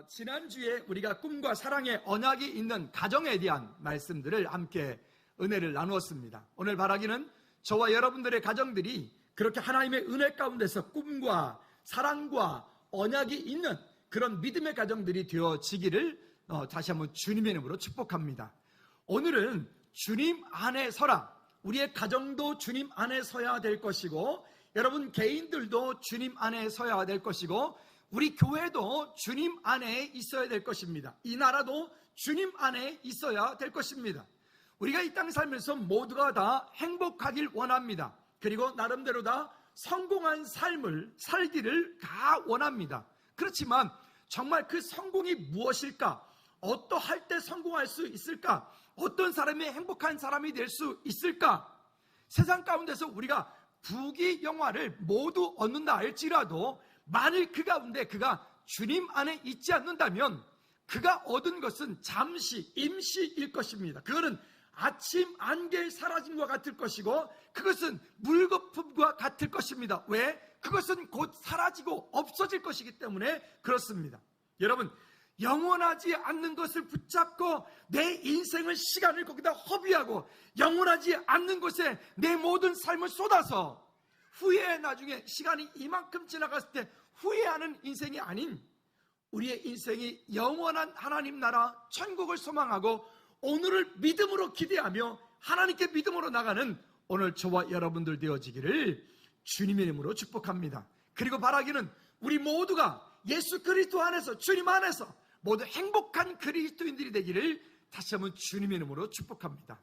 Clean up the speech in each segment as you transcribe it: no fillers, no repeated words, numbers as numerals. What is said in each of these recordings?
지난주에 우리가 꿈과 사랑의 언약이 있는 가정에 대한 말씀들을 함께 은혜를 나누었습니다. 오늘 바라기는 저와 여러분들의 가정들이 그렇게 하나님의 은혜 가운데서 꿈과 사랑과 언약이 있는 그런 믿음의 가정들이 되어지기를 다시 한번 주님의 이름으로 축복합니다. 오늘은 주님 안에 서라. 우리의 가정도 주님 안에 서야 될 것이고, 여러분 개인들도 주님 안에 서야 될 것이고, 우리 교회도 주님 안에 있어야 될 것입니다. 이 나라도 주님 안에 있어야 될 것입니다. 우리가 이 땅 살면서 모두가 다 행복하길 원합니다. 그리고 나름대로 다 성공한 삶을 살기를 다 원합니다. 그렇지만 정말 그 성공이 무엇일까? 어떠할 때 성공할 수 있을까? 어떤 사람이 행복한 사람이 될 수 있을까? 세상 가운데서 우리가 부귀영화를 모두 얻는다 할지라도 만일 그 가운데 그가 주님 안에 있지 않는다면 그가 얻은 것은 잠시 임시일 것입니다. 그거는 아침 안개에 사라짐과 같을 것이고, 그것은 물거품과 같을 것입니다. 왜? 그것은 곧 사라지고 없어질 것이기 때문에 그렇습니다. 여러분, 영원하지 않는 것을 붙잡고 내 인생을, 시간을 거기다 허비하고 영원하지 않는 것에 내 모든 삶을 쏟아서 후에 나중에 시간이 이만큼 지나갔을 때 후회하는 인생이 아닌, 우리의 인생이 영원한 하나님 나라 천국을 소망하고 오늘을 믿음으로 기대하며 하나님께 믿음으로 나가는 오늘 저와 여러분들 되어지기를 주님의 이름으로 축복합니다. 그리고 바라기는 우리 모두가 예수 그리스도 안에서, 주님 안에서 모두 행복한 그리스도인들이 되기를 다시 한번 주님의 이름으로 축복합니다.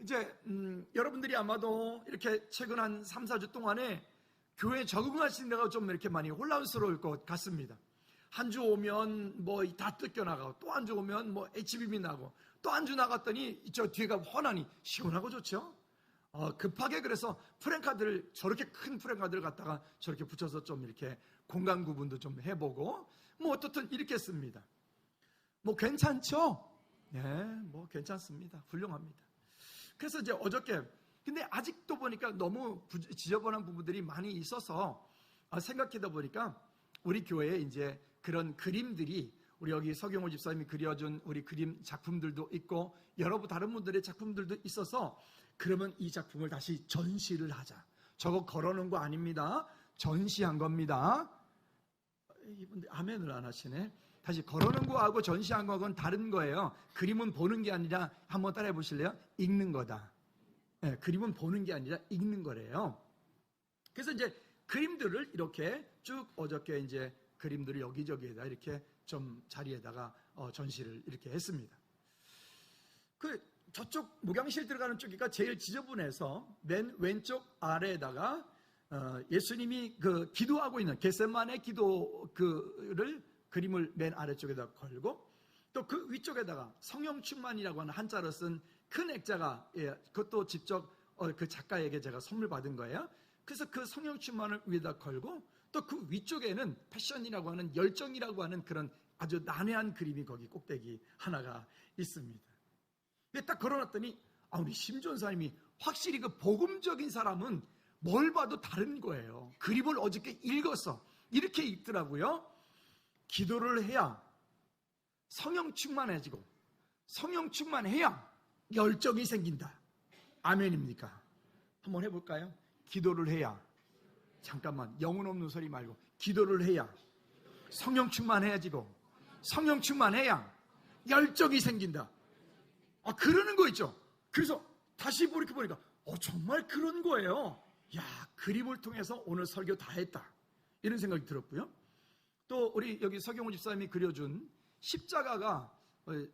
이제 여러분들이 아마도 이렇게 최근 한 3, 4주 동안에 교회에 적응하시는 데가 좀 이렇게 많이 혼란스러울 것 같습니다. 한 주 오면 뭐 다 뜯겨나가고, 또 한 주 오면 뭐 HBB 나고, 또 한 주 나갔더니 저 뒤에가 훤하니 시원하고 좋죠. 급하게 그래서 프랭카드를, 저렇게 큰 프랭카드를 갖다가 저렇게 붙여서 좀 이렇게 공간 구분도 좀 해보고, 뭐 어떻든 이렇게 씁니다. 뭐 괜찮죠? 네, 뭐 괜찮습니다. 훌륭합니다. 그래서 이제 어저께, 근데 아직도 보니까 너무 지저분한 부분들이 많이 있어서 생각하다 보니까 우리 교회에 이제 그런 그림들이, 우리 여기 서경호 집사님이 그려준 우리 그림 작품들도 있고 여러 다른 분들의 작품들도 있어서, 그러면 이 작품을 다시 전시를 하자. 저거 걸어놓은 거 아닙니다. 전시한 겁니다. 이분들 아멘을 안 하시네. 다시 걸어놓은 거하고 전시한 거하고는 다른 거예요. 그림은 보는 게 아니라, 한번 따라해 보실래요? 읽는 거다. 네, 그림은 보는 게 아니라 읽는 거래요. 그래서 이제 그림들을 이렇게 쭉 어저께 이제 그림들을 여기저기에다 이렇게 좀 자리에다가 전시를 이렇게 했습니다. 그 저쪽 목양실 들어가는 쪽이가 제일 지저분해서 맨 왼쪽 아래에다가 예수님이 그 기도하고 있는 겟세마네 기도 그를 그림을 맨 아래쪽에다 걸고, 또 그 위쪽에다가 성령 충만이라고 하는 한자로 쓴 큰 액자가, 그것도 직접 그 작가에게 제가 선물 받은 거예요. 그래서 그 성령 충만을 위에다 걸고, 또 그 위쪽에는 패션이라고 하는, 열정이라고 하는 그런 아주 난해한 그림이 거기 꼭대기 하나가 있습니다. 근데 딱 걸어놨더니 우리 심전사님이 확실히 그 복음적인 사람은 뭘 봐도 다른 거예요. 그림을 어저께 읽어서 이렇게 읽더라고요. 기도를 해야 성령 충만해지고, 성령 충만해야 열정이 생긴다. 아멘입니까? 한번 해볼까요? 기도를 해야, 잠깐만, 영혼 없는 소리 말고, 기도를 해야 성령 충만해지고, 성령 충만해야 열정이 생긴다. 그러는 거 있죠. 그래서 다시 이렇게 보니까 정말 그런 거예요. 야, 그림을 통해서 오늘 설교 다 했다, 이런 생각이 들었고요. 또 우리 여기 서경호 집사님이 그려준 십자가가,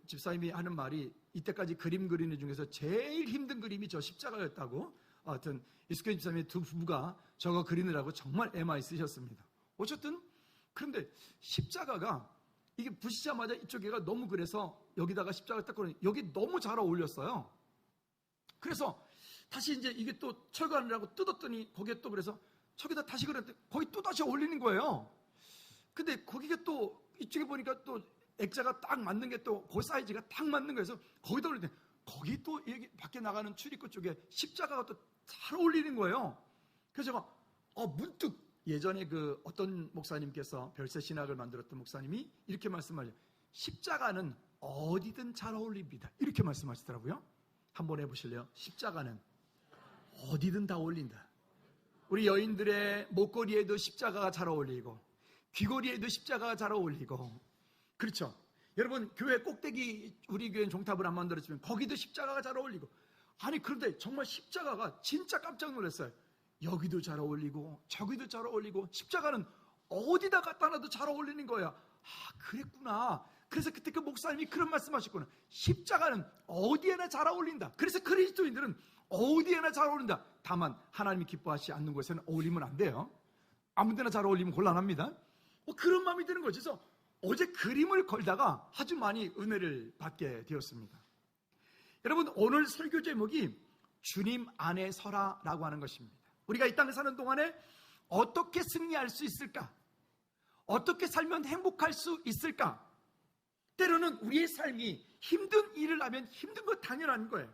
집사님이 하는 말이 이때까지 그림 그리는 중에서 제일 힘든 그림이 저 십자가였다고. 하여튼 이숙현 집사님의 두 부부가 저거 그리느라고 정말 애 많이 쓰셨습니다. 어쨌든 그런데 십자가가 이게 부시자마자 이쪽에가 너무, 그래서 여기다가 십자가 딱 걸으니 여기 너무 잘 어울렸어요. 그래서 다시 이제 이게 또 철거하느라고 뜯었더니 거기에 또, 그래서 저기다 다시 그렸더니 거기 또 다시 어울리는 거예요. 근데 거기가 또 이쪽에 보니까 또 액자가 딱 맞는 게, 또 그 사이즈가 딱 맞는 거여서 거기다 올리는데, 거기 또 여기 밖에 나가는 출입구 쪽에 십자가가 또 잘 어울리는 거예요. 그래서 제가 문득 예전에 그 어떤 목사님께서 별세 신학을 만들었던 목사님이 이렇게 말씀하죠. 십자가는 어디든 잘 어울립니다. 이렇게 말씀하시더라고요. 한번 해보실래요? 십자가는 어디든 다 어울린다. 우리 여인들의 목걸이에도 십자가가 잘 어울리고, 귀걸이에도 십자가가 잘 어울리고, 그렇죠? 여러분, 교회 꼭대기, 우리 교회는 종탑을 안 만들었지만 거기도 십자가가 잘 어울리고, 아니 그런데 정말 십자가가 진짜 깜짝 놀랐어요. 여기도 잘 어울리고 저기도 잘 어울리고, 십자가는 어디다 갖다 놔도 잘 어울리는 거야. 아, 그랬구나. 그래서 그때 그 목사님이 그런 말씀하셨구나. 십자가는 어디에나 잘 어울린다. 그래서 그리스도인들은 어디에나 잘 어울린다. 다만 하나님이 기뻐하시지 않는 곳에는 어울리면 안 돼요. 아무 데나 잘 어울리면 곤란합니다. 그런 마음이 드는 거죠. 그래서 어제 그림을 걸다가 아주 많이 은혜를 받게 되었습니다. 여러분, 오늘 설교 제목이 주님 안에 서라라고 하는 것입니다. 우리가 이 땅에 사는 동안에 어떻게 승리할 수 있을까? 어떻게 살면 행복할 수 있을까? 때로는 우리의 삶이 힘든 일을 하면 힘든 거 당연한 거예요.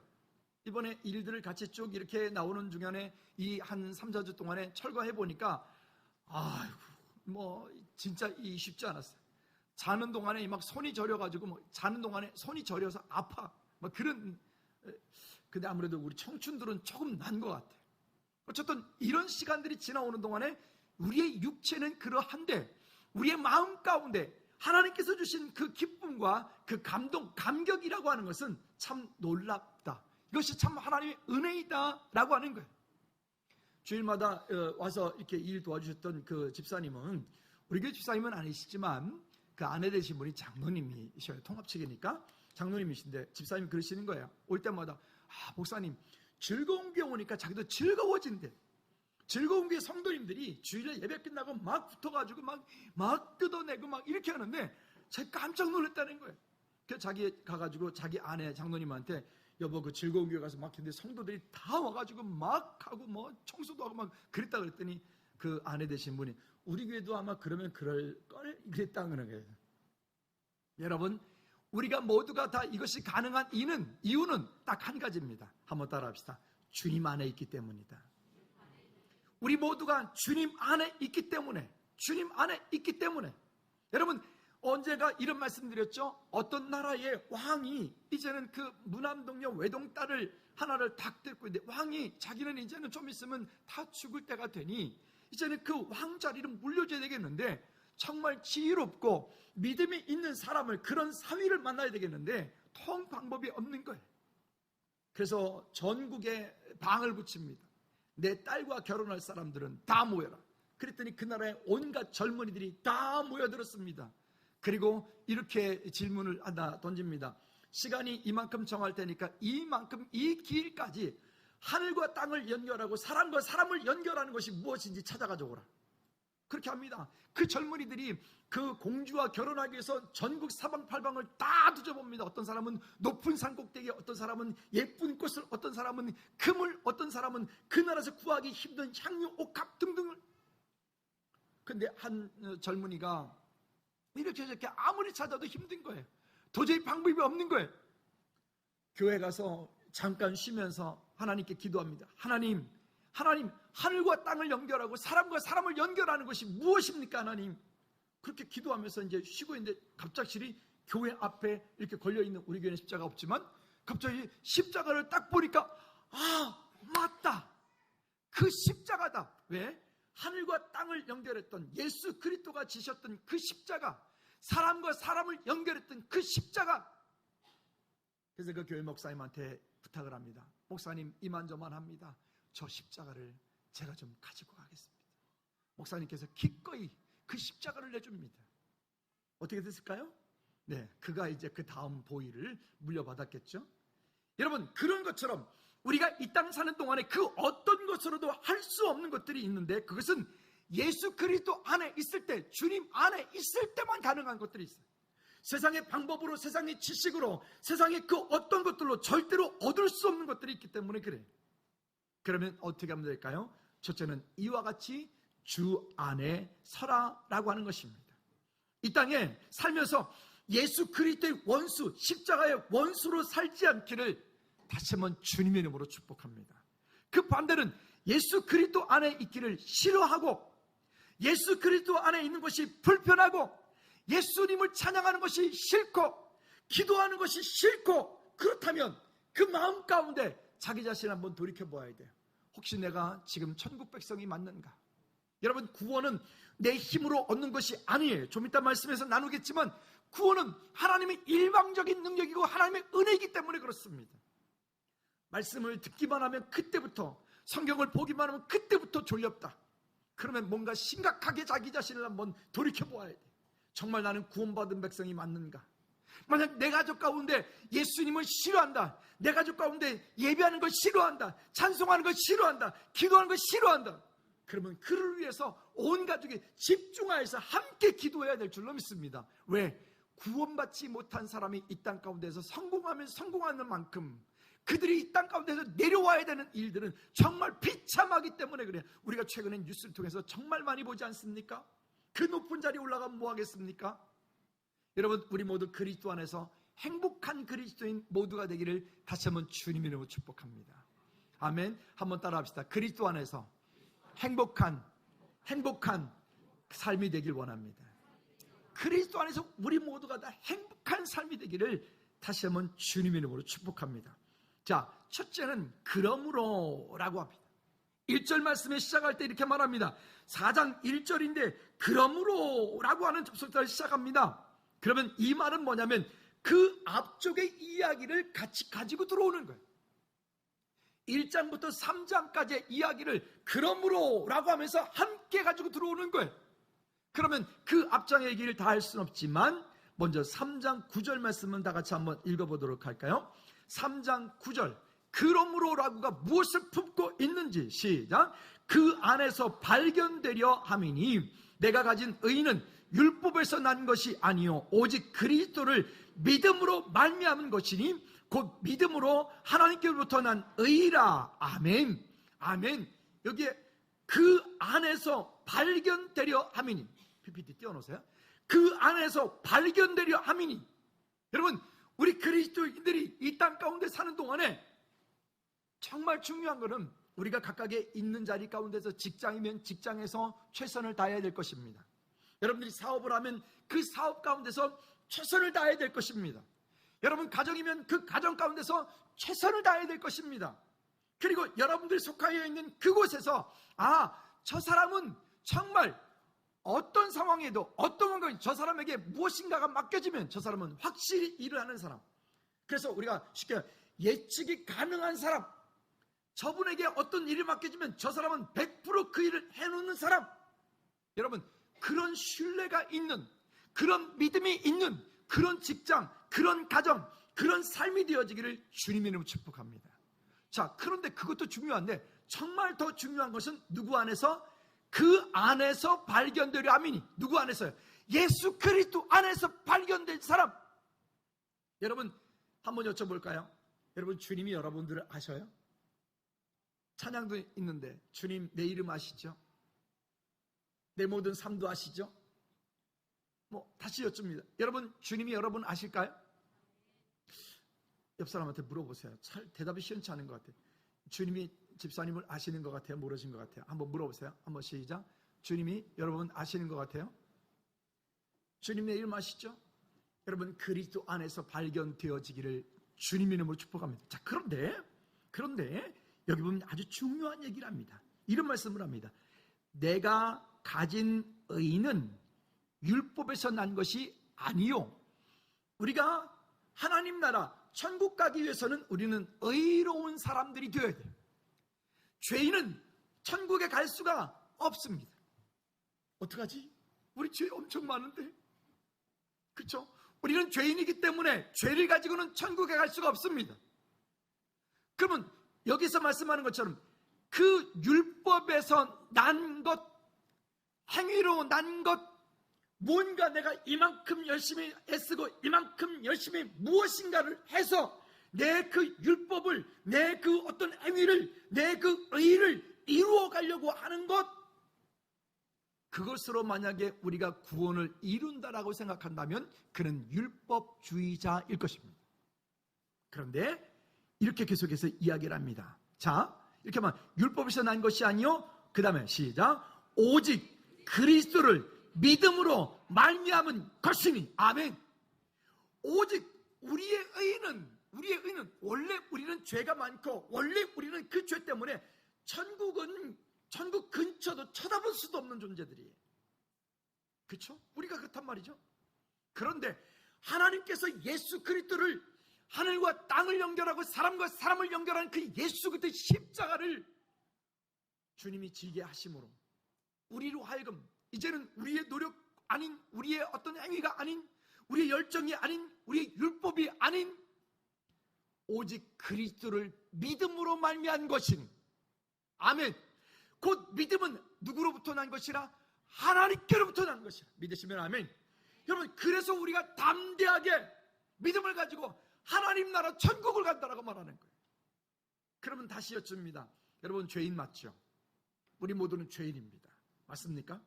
이번에 일들을 같이 쭉 이렇게 나오는 중간에 이 한 3, 4주 동안에 철거해 보니까 진짜 쉽지 않았어요. 자는 동안에 막 손이 저려가지고 자는 동안에 손이 저려서 아파. 그런. 근데 아무래도 우리 청춘들은 조금 난 것 같아요. 어쨌든 이런 시간들이 지나오는 동안에 우리의 육체는 그러한데 우리의 마음 가운데 하나님께서 주신 그 기쁨과 그 감동, 감격이라고 하는 것은 참 놀랍다. 이것이 참 하나님의 은혜이다라고 하는 거예요. 주일마다 와서 이렇게 일 도와주셨던 그 집사님은, 우리 교회 집사님은 아니시지만 그 아내 되신 분이 장로님이셔요. 통합측이니까 장로님이신데 집사님이 그러시는 거예요. 올 때마다 목사님 즐거운 교회 오니까 자기도 즐거워진대. 즐거운 교회 성도님들이 주일에 예배 끝나고 막 붙어가지고 막 뜯어내고 막 이렇게 하는데 제가 깜짝 놀랐다는 거예요. 그래서 자기 가가지고 자기 아내 장로님한테 여보 그 즐거운 교회 가서 막 했는데 성도들이 다 와가지고 막 하고 청소도 하고 막 그랬다 그랬더니 그 아내 되신 분이 우리 교회도 아마 그러면 그럴걸 그랬다는 거예요. 여러분, 우리가 모두가 다 이것이 가능한 이유는 딱 한 가지입니다. 한번 따라합시다. 주님 안에 있기 때문이다. 우리 모두가 주님 안에 있기 때문에, 주님 안에 있기 때문에. 여러분, 언제가 이런 말씀드렸죠? 어떤 나라의 왕이 이제는 그 무남동녀 외동딸을 하나를 딱 데리고 있는데, 왕이 자기는 이제는 좀 있으면 다 죽을 때가 되니 이제는 그 왕자리를 물려줘야 되겠는데, 정말 지혜롭고 믿음이 있는 사람을, 그런 사위를 만나야 되겠는데 통 방법이 없는 거예요. 그래서 전국에 방을 붙입니다. 내 딸과 결혼할 사람들은 다 모여라. 그랬더니 그 나라의 온갖 젊은이들이 다 모여들었습니다. 그리고 이렇게 질문을 하나 던집니다. 시간이 이만큼 정할 테니까 이만큼 이 길까지 하늘과 땅을 연결하고 사람과 사람을 연결하는 것이 무엇인지 찾아가지고 오라. 그렇게 합니다. 그 젊은이들이 그 공주와 결혼하기 위해서 전국 사방팔방을 다 뒤져봅니다. 어떤 사람은 높은 산 꼭대기, 어떤 사람은 예쁜 꽃을, 어떤 사람은 금을, 어떤 사람은 그 나라에서 구하기 힘든 향유, 옥합 등등을. 근데 한 젊은이가 이렇게 저렇게 아무리 찾아도 힘든 거예요. 도저히 방법이 없는 거예요. 교회 가서 잠깐 쉬면서 하나님께 기도합니다. 하나님, 하늘과 땅을 연결하고 사람과 사람을 연결하는 것이 무엇입니까, 하나님? 그렇게 기도하면서 이제 쉬고 있는데 갑작스레 교회 앞에 이렇게 걸려있는, 우리 교회는 십자가 없지만 갑자기 십자가를 딱 보니까 맞다, 그 십자가다. 왜? 하늘과 땅을 연결했던 예수 그리스도가 지셨던 그 십자가, 사람과 사람을 연결했던 그 십자가. 그래서 그 교회 목사님한테 부탁을 합니다. 목사님, 이만저만합니다. 저 십자가를 제가 좀 가지고 가겠습니다. 목사님께서 기꺼이 그 십자가를 내줍니다. 어떻게 됐을까요? 네, 그가 이제 그 다음 보위를 물려받았겠죠. 여러분, 그런 것처럼 우리가 이 땅 사는 동안에 그 어떤 것으로도 할 수 없는 것들이 있는데, 그것은 예수 그리스도 안에 있을 때, 주님 안에 있을 때만 가능한 것들이 있어요. 세상의 방법으로, 세상의 지식으로, 세상의 그 어떤 것들로 절대로 얻을 수 없는 것들이 있기 때문에 그래요. 그러면 어떻게 하면 될까요? 첫째는 이와 같이 주 안에 서라라고 하는 것입니다. 이 땅에 살면서 예수 그리스도의 원수, 십자가의 원수로 살지 않기를 다시 한번 주님의 이름으로 축복합니다. 그 반대는 예수 그리스도 안에 있기를 싫어하고 예수 그리스도 안에 있는 것이 불편하고 예수님을 찬양하는 것이 싫고 기도하는 것이 싫고, 그렇다면 그 마음 가운데 자기 자신을 한번 돌이켜보아야 돼요. 혹시 내가 지금 천국 백성이 맞는가? 여러분, 구원은 내 힘으로 얻는 것이 아니에요. 좀 이따 말씀에서 나누겠지만 구원은 하나님의 일방적인 능력이고 하나님의 은혜이기 때문에 그렇습니다. 말씀을 듣기만 하면 그때부터, 성경을 보기만 하면 그때부터 졸렵다. 그러면 뭔가 심각하게 자기 자신을 한번 돌이켜보아야 돼. 정말 나는 구원받은 백성이 맞는가? 만약 내 가족 가운데 예수님을 싫어한다, 내 가족 가운데 예배하는 걸 싫어한다, 찬송하는 걸 싫어한다, 기도하는 걸 싫어한다, 그러면 그를 위해서 온 가족이 집중하여서 함께 기도해야 될 줄로 믿습니다. 왜? 구원받지 못한 사람이 이 땅 가운데서 성공하면 성공하는 만큼 그들이 이 땅 가운데서 내려와야 되는 일들은 정말 비참하기 때문에 그래요. 우리가 최근에 뉴스를 통해서 정말 많이 보지 않습니까? 그 높은 자리에 올라가면 뭐 하겠습니까? 여러분, 우리 모두 그리스도 안에서 행복한 그리스도인 모두가 되기를 다시 한번 주님의 이름으로 축복합니다. 아멘. 한번 따라 합시다. 그리스도 안에서 행복한 삶이 되길 원합니다. 그리스도 안에서 우리 모두가 다 행복한 삶이 되기를 다시 한번 주님의 이름으로 축복합니다. 자, 첫째는 그러므로라고 합니다. 1절 말씀에 시작할 때 이렇게 말합니다. 4장 1절인데 그러므로라고 하는 접속사를 시작합니다. 그러면 이 말은 뭐냐면 그 앞쪽의 이야기를 같이 가지고 들어오는 거예요. 1장부터 3장까지의 이야기를 그러므로라고 하면서 함께 가지고 들어오는 거예요. 그러면 그 앞장의 얘기를 다 할 수는 없지만 먼저 3장 9절 말씀은 다 같이 한번 읽어보도록 할까요? 3장 9절, 그러므로라고가 무엇을 품고 있는지 시작. 그 안에서 발견되려 함이니 내가 가진 의는 율법에서 난 것이 아니요 오직 그리스도를 믿음으로 말미암은 것이니 곧 믿음으로 하나님께로부터 난 의라. 아멘. 아멘. 여기에 그 안에서 발견되려 함이니, PPT 띄워놓으세요. 그 안에서 발견되려 함이니. 여러분, 우리 그리스도인들이 이 땅 가운데 사는 동안에 정말 중요한 것은 우리가 각각의 있는 자리 가운데서, 직장이면 직장에서 최선을 다해야 될 것입니다. 여러분들이 사업을 하면 그 사업 가운데서 최선을 다해야 될 것입니다. 여러분 가정이면 그 가정 가운데서 최선을 다해야 될 것입니다. 그리고 여러분들이 속하여 있는 그곳에서 저 사람은 정말 어떤 상황에도 어떤 건가 저 사람에게 무엇인가가 맡겨지면 저 사람은 확실히 일을 하는 사람. 그래서 우리가 쉽게 예측이 가능한 사람, 저분에게 어떤 일이 맡겨지면 저 사람은 100% 그 일을 해놓는 사람. 여러분, 그런 신뢰가 있는, 그런 믿음이 있는 그런 직장, 그런 가정, 그런 삶이 되어지기를 주님의 이름으로 축복합니다. 자, 그런데 그것도 중요한데 정말 더 중요한 것은 누구 안에서? 그 안에서 발견되려 함이니. 누구 안에서요? 예수 그리스도 안에서 발견된 사람. 여러분 한번 여쭤볼까요? 여러분, 주님이 여러분들을 아셔요? 찬양도 있는데 주님 내 이름 아시죠? 내 모든 삶도 아시죠? 다시 여쭙니다. 여러분, 주님이 여러분 아실까요? 옆 사람한테 물어보세요. 대답이 시원치 않은 것 같아요. 주님이 집사님을 아시는 것 같아요? 모르신 것 같아요? 한번 물어보세요. 한번 시작. 주님이 여러분 아시는 것 같아요? 주님 내 이름 아시죠? 여러분, 그리스도 안에서 발견되어지기를 주님 이름으로 축복합니다. 자, 그런데 여기 보면 아주 중요한 얘기를 합니다. 이런 말씀을 합니다. 내가 가진 의는 율법에서 난 것이 아니요. 우리가 하나님 나라 천국 가기 위해서는 우리는 의로운 사람들이 되어야 돼요. 죄인은 천국에 갈 수가 없습니다. 어떡하지? 우리 죄 엄청 많은데, 그렇죠? 우리는 죄인이기 때문에 죄를 가지고는 천국에 갈 수가 없습니다. 그러면 여기서 말씀하는 것처럼 그 율법에서 난 것, 행위로 난 것, 뭔가 내가 이만큼 열심히 애쓰고 이만큼 열심히 무엇인가를 해서 내 그 율법을, 내 그 어떤 행위를, 내 그 의를 이루어 가려고 하는 것, 그것으로 만약에 우리가 구원을 이룬다라고 생각한다면 그는 율법주의자일 것입니다. 그런데 이렇게 계속해서 이야기를 합니다. 자, 이렇게 하면 율법에서 난 것이 아니요, 그 다음에 시작. 오직 그리스도를 믿음으로 말미암은 것이니. 아멘. 오직 우리의 의는 원래 우리는 죄가 많고 원래 우리는 그 죄 때문에 천국 근처도 쳐다볼 수도 없는 존재들이에요. 그렇죠? 우리가 그렇단 말이죠. 그런데 하나님께서 예수 그리스도를 하늘과 땅을 연결하고 사람과 사람을 연결하는 그 예수 그리스도의 십자가를 주님이 지게 하심으로 우리로 하여금 이제는 우리의 노력 아닌, 우리의 어떤 행위가 아닌, 우리의 열정이 아닌, 우리의 율법이 아닌 오직 그리스도를 믿음으로 말미암은 것이니. 아멘. 곧 믿음은 누구로부터 난 것이라? 하나님께로부터 난 것이라. 믿으시면 아멘. 여러분, 그래서 우리가 담대하게 믿음을 가지고 하나님 나라 천국을 간다라고 말하는 거예요. 그러면 다시 여쭙습니다. 여러분, 죄인 맞죠? 우리 모두는 죄인입니다. 맞습니까?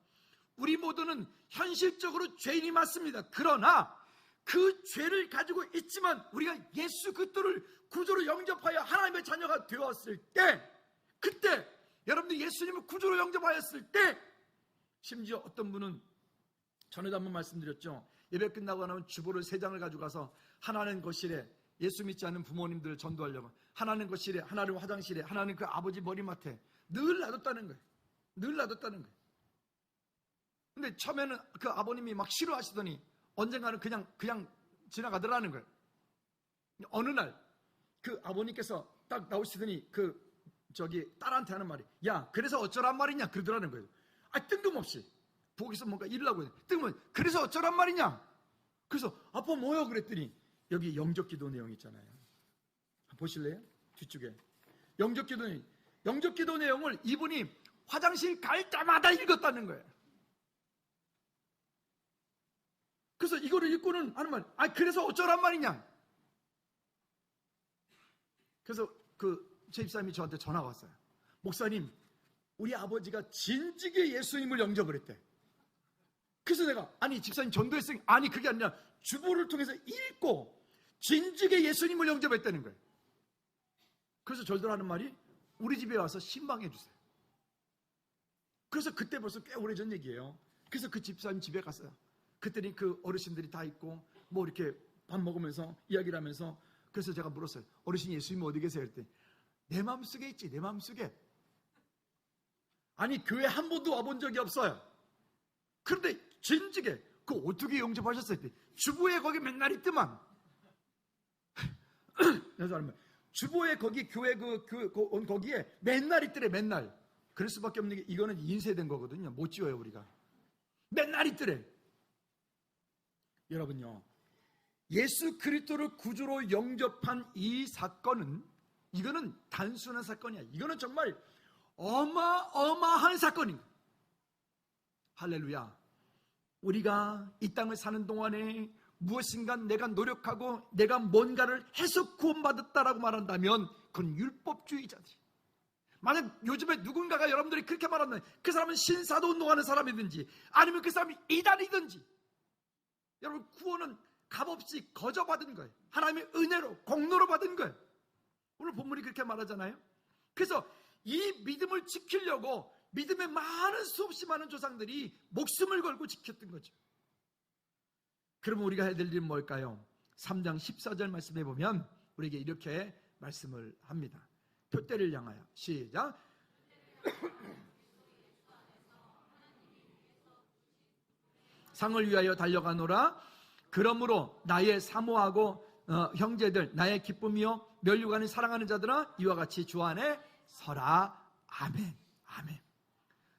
우리 모두는 현실적으로 죄인이 맞습니다. 그러나 그 죄를 가지고 있지만 우리가 예수 그리스도를 구주로 영접하여 하나님의 자녀가 되었을 때, 그때 여러분들이 예수님을 구주로 영접하였을 때, 심지어 어떤 분은 전에도 한번 말씀드렸죠. 예배 끝나고 나면 주보를 3장을 가지고 가서 하나는 거실에, 예수 믿지 않는 부모님들을 전도하려고 하나는 거실에, 하나는 화장실에, 하나는 그 아버지 머리맡에 늘 놔뒀다는 거예요. 늘 놔뒀다는 거예요. 근데 처음에는 그 아버님이 막 싫어하시더니 언젠가는 그냥 지나가더라는 거예요. 어느 날 그 아버님께서 딱 나오시더니 딸한테 하는 말이, 야, 그래서 어쩌란 말이냐 그러더라는 거예요. 뜬금없이 부엌에서 뭔가 일을 하고 있는데 뜬금없이 그래서 어쩌란 말이냐. 그래서 아빠 뭐요 그랬더니 여기 영접기도 내용 있잖아요. 보실래요? 뒤쪽에 영접기도 내용을 이분이 화장실 갈 때마다 읽었다는 거예요. 그래서 이거를 읽고는 하는 말, 그래서 어쩌란 말이냐. 그래서 제 집사님이 저한테 전화가 왔어요. 목사님, 우리 아버지가 진지게 예수님을 영접을 했대. 그래서 내가, 집사님 전도했으니, 그게 아니라 주보를 통해서 읽고 진지게 예수님을 영접했다는 거예요. 그래서 저희들 하는 말이, 우리 집에 와서 신방해 주세요. 그래서 그때 벌써 꽤 오래전 얘기예요. 그래서 그 집사님 집에 갔어요. 그때는 그 어르신들이 다 있고 뭐 이렇게 밥 먹으면서 이야기를 하면서, 그래서 제가 물었어요. 어르신, 예수님 어디 계세요? 그랬더니 내 마음속에 있지, 내 마음속에. 교회 한 번도 와본 적이 없어요. 그런데 진지게 어떻게 영접하셨어요? 했더니 주보에 거기 맨날 있더만. 그래서 주보에 거기 교회 거기에 맨날 있더래. 맨날. 그럴 수밖에 없는 게, 이거는 인쇄된 거거든요. 못 지워요 우리가. 맨날 있더래. 여러분요, 예수 그리스도를 구주로 영접한 이 사건은, 이거는 단순한 사건이야. 이거는 정말 어마어마한 사건입니다. 할렐루야. 우리가 이 땅을 사는 동안에 무엇인가 내가 노력하고 내가 뭔가를 해서 구원받았다라고 말한다면 그건 율법주의자들이. 만약 요즘에 누군가가 여러분들이 그렇게 말한다면 그 사람은 신사도 운동하는 사람이든지 아니면 그 사람이 이단이든지, 여러분, 구원은 값없이 거저 받은 거예요. 하나님의 은혜로, 공로로 받은 거예요. 오늘 본문이 그렇게 말하잖아요. 그래서 이 믿음을 지키려고 믿음의 수없이 많은 조상들이 목숨을 걸고 지켰던 거죠. 그러면 우리가 해야 될 일은 뭘까요? 3장 14절 말씀해 보면 우리에게 이렇게 말씀을 합니다. 표대를 향하여. 시작. 상을 위하여 달려가노라. 그러므로 나의 사모하고 형제들, 나의 기쁨이요 멸류관을 사랑하는 자들아, 이와 같이 주 안에 서라. 아멘. 아멘.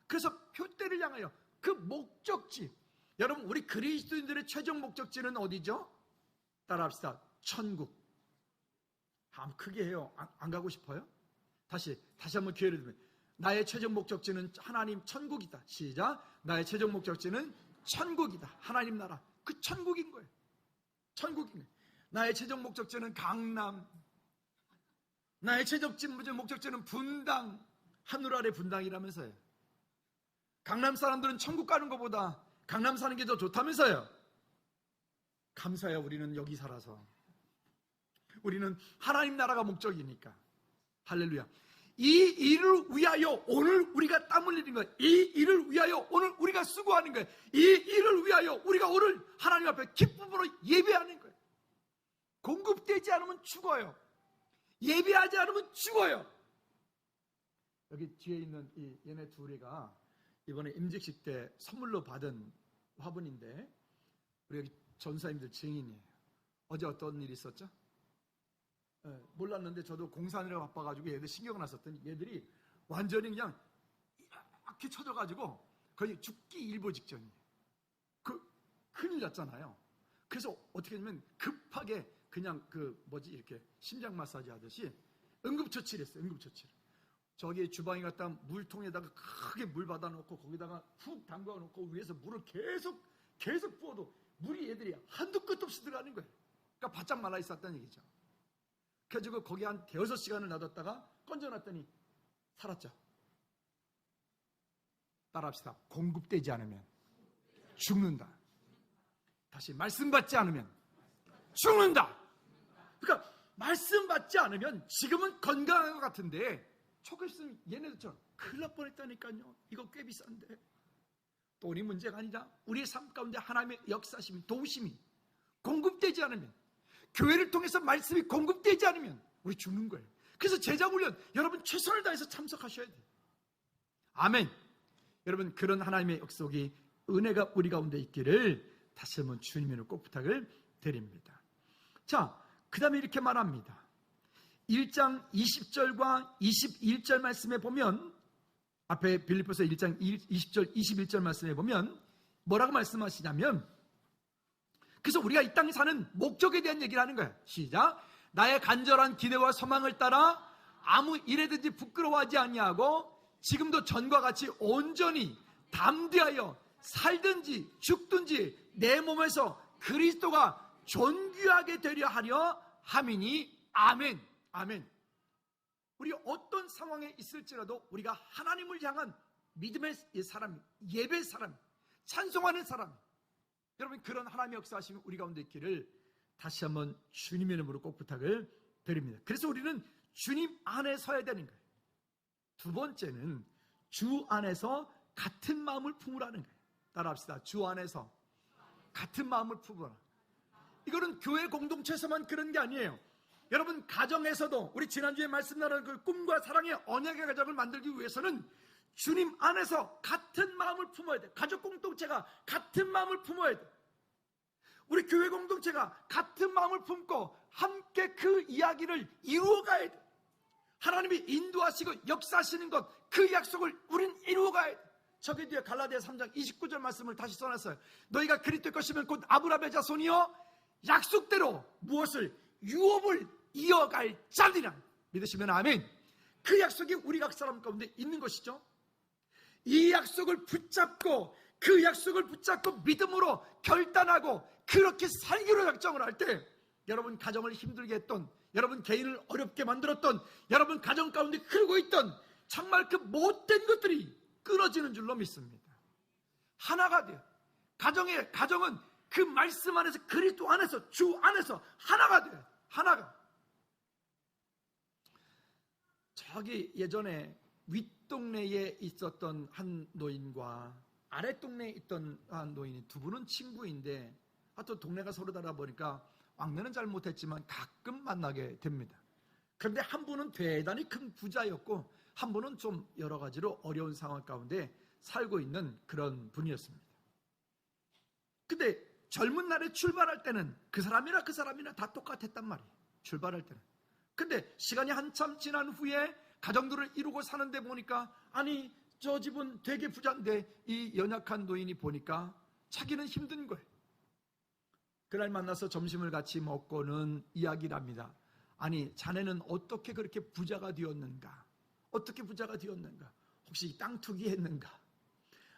그래서 표대를 향하여, 그 목적지, 여러분, 우리 그리스도인들의 최종 목적지는 어디죠? 따라합시다. 천국. 한번 크게 해요. 안 가고 싶어요? 다시 한번 기회를 드리면, 나의 최종 목적지는 하나님 천국이다. 시작. 나의 최종 목적지는 천국이다. 하나님 나라. 그 천국인 거예요. 천국인 거예요. 나의 최종 목적지는 강남. 나의 최종 목적지는 분당. 하늘 아래 분당이라면서요. 강남 사람들은 천국 가는 것보다 강남 사는 게 더 좋다면서요. 감사해요. 우리는 여기 살아서. 우리는 하나님 나라가 목적이니까. 할렐루야. 이 일을 위하여 오늘 우리가 땀 흘리는 거예요. 이 일을 위하여 오늘 우리가 수고하는 거예요. 이 일을 위하여 우리가 오늘 하나님 앞에 기쁨으로 예배하는 거예요. 공급되지 않으면 죽어요. 예배하지 않으면 죽어요. 여기 뒤에 있는 얘네 둘이가 이번에 임직식 때 선물로 받은 화분인데, 우리 여기 전사님들 증인이에요. 어제 어떤 일이 있었죠? 몰랐는데 저도 공사하느라 바빠가지고 얘들 신경을 안 썼더니 얘들이 완전히 그냥 이렇게 쳐져가지고 거의 죽기 일보 직전이에요. 큰일 났잖아요. 그래서 어떻게 하냐면 급하게 그냥 이렇게 심장 마사지 하듯이 응급처치를 했어요. 응급처치를. 저기 주방에 갖다 물통에다가 크게 물 받아놓고 거기다가 훅 담가놓고 위에서 물을 계속 부어도 물이 얘들이 한두 끝 없이 들어가는 거예요. 그러니까 바짝 말라 있었다는 얘기죠. 그래가지고 거기 한 6시간을 놔뒀다가 건져놨더니 살았죠. 따라합시다. 공급되지 않으면 죽는다. 다시 말씀 받지 않으면 죽는다. 그러니까 말씀 받지 않으면 지금은 건강한 것 같은데 조금 있으면 얘네들처럼 큰일 날 뻔했다니까요. 이거 꽤 비싼데. 돈이 문제가 아니라 우리의 삶 가운데 하나님의 역사심이, 도우심이 공급되지 않으면, 교회를 통해서 말씀이 공급되지 않으면 우리 죽는 거예요. 그래서 제자훈련 여러분 최선을 다해서 참석하셔야 돼요. 아멘. 여러분 그런 하나님의 약속이, 은혜가 우리 가운데 있기를 다시 한번 주님으로 꼭 부탁을 드립니다. 자, 그 다음에 이렇게 말합니다. 1장 20절과 21절 말씀에 보면, 앞에 빌립보서 1장 20절 21절 말씀에 보면 뭐라고 말씀하시냐면, 그래서 우리가 이 땅에 사는 목적에 대한 얘기를 하는 거예요. 시작. 나의 간절한 기대와 소망을 따라 아무 일에든지 부끄러워하지 아니하고 지금도 전과 같이 온전히 담대하여 살든지 죽든지 내 몸에서 그리스도가 존귀하게 되려 하려 함이니. 아멘. 아멘. 우리 어떤 상황에 있을지라도 우리가 하나님을 향한 믿음의 사람, 예배의 사람, 찬송하는 사람, 여러분 그런 하나님의 역사하시면 우리 가운데 있기를 다시 한번 주님의 이름으로 꼭 부탁을 드립니다. 그래서 우리는 주님 안에 서야 되는 거예요. 두 번째는 주 안에서 같은 마음을 품으라는 거예요. 따라합시다. 주 안에서 같은 마음을 품으라. 이거는 교회 공동체에서만 그런 게 아니에요. 여러분 가정에서도, 우리 지난주에 말씀 나눈 그 꿈과 사랑의 언약의 가정을 만들기 위해서는 주님 안에서 같은 마음을 품어야 돼. 가족 공동체가 같은 마음을 품어야 돼. 우리 교회 공동체가 같은 마음을 품고 함께 그 이야기를 이루어가야 돼. 하나님이 인도하시고 역사하시는 것, 그 약속을 우린 이루어가야 돼. 저기 뒤에 갈라디아 3장 29절 말씀을 다시 써놨어요. 너희가 그리스도의 것이면 곧 아브라함의 자손이요 약속대로 무엇을? 유업을 이어갈 자리라. 믿으시면 아멘. 그 약속이 우리 각 사람 가운데 있는 것이죠. 이 약속을 붙잡고, 그 약속을 붙잡고 믿음으로 결단하고 그렇게 살기로 작정을 할 때, 여러분 가정을 힘들게 했던, 여러분 개인을 어렵게 만들었던, 여러분 가정 가운데 흐르고 있던 정말 그 못된 것들이 끊어지는 줄로 믿습니다. 하나가 돼요. 가정은 그 말씀 안에서, 그리스도 안에서, 주 안에서 하나가 돼요. 하나가. 저기 예전에 윗동네에 있었던 한 노인과 아랫동네에 있던 한 노인이, 두 분은 친구인데 또 동네가 서로 다르다 보니까 왕래는 잘 못했지만 가끔 만나게 됩니다. 그런데 한 분은 대단히 큰 부자였고 한 분은 좀 여러 가지로 어려운 상황 가운데 살고 있는 그런 분이었습니다. 근데 젊은 날에 출발할 때는 그 사람이나 다 똑같았단 말이에요. 출발할 때는. 근데 시간이 한참 지난 후에 가정들을 이루고 사는데 보니까, 아니 저 집은 되게 부자인데 이 연약한 노인이 보니까 자기는 힘든 거예요. 그날 만나서 점심을 같이 먹고는 이야기를 합니다. 아니 자네는 어떻게 그렇게 부자가 되었는가? 어떻게 부자가 되었는가? 혹시 땅 투기했는가?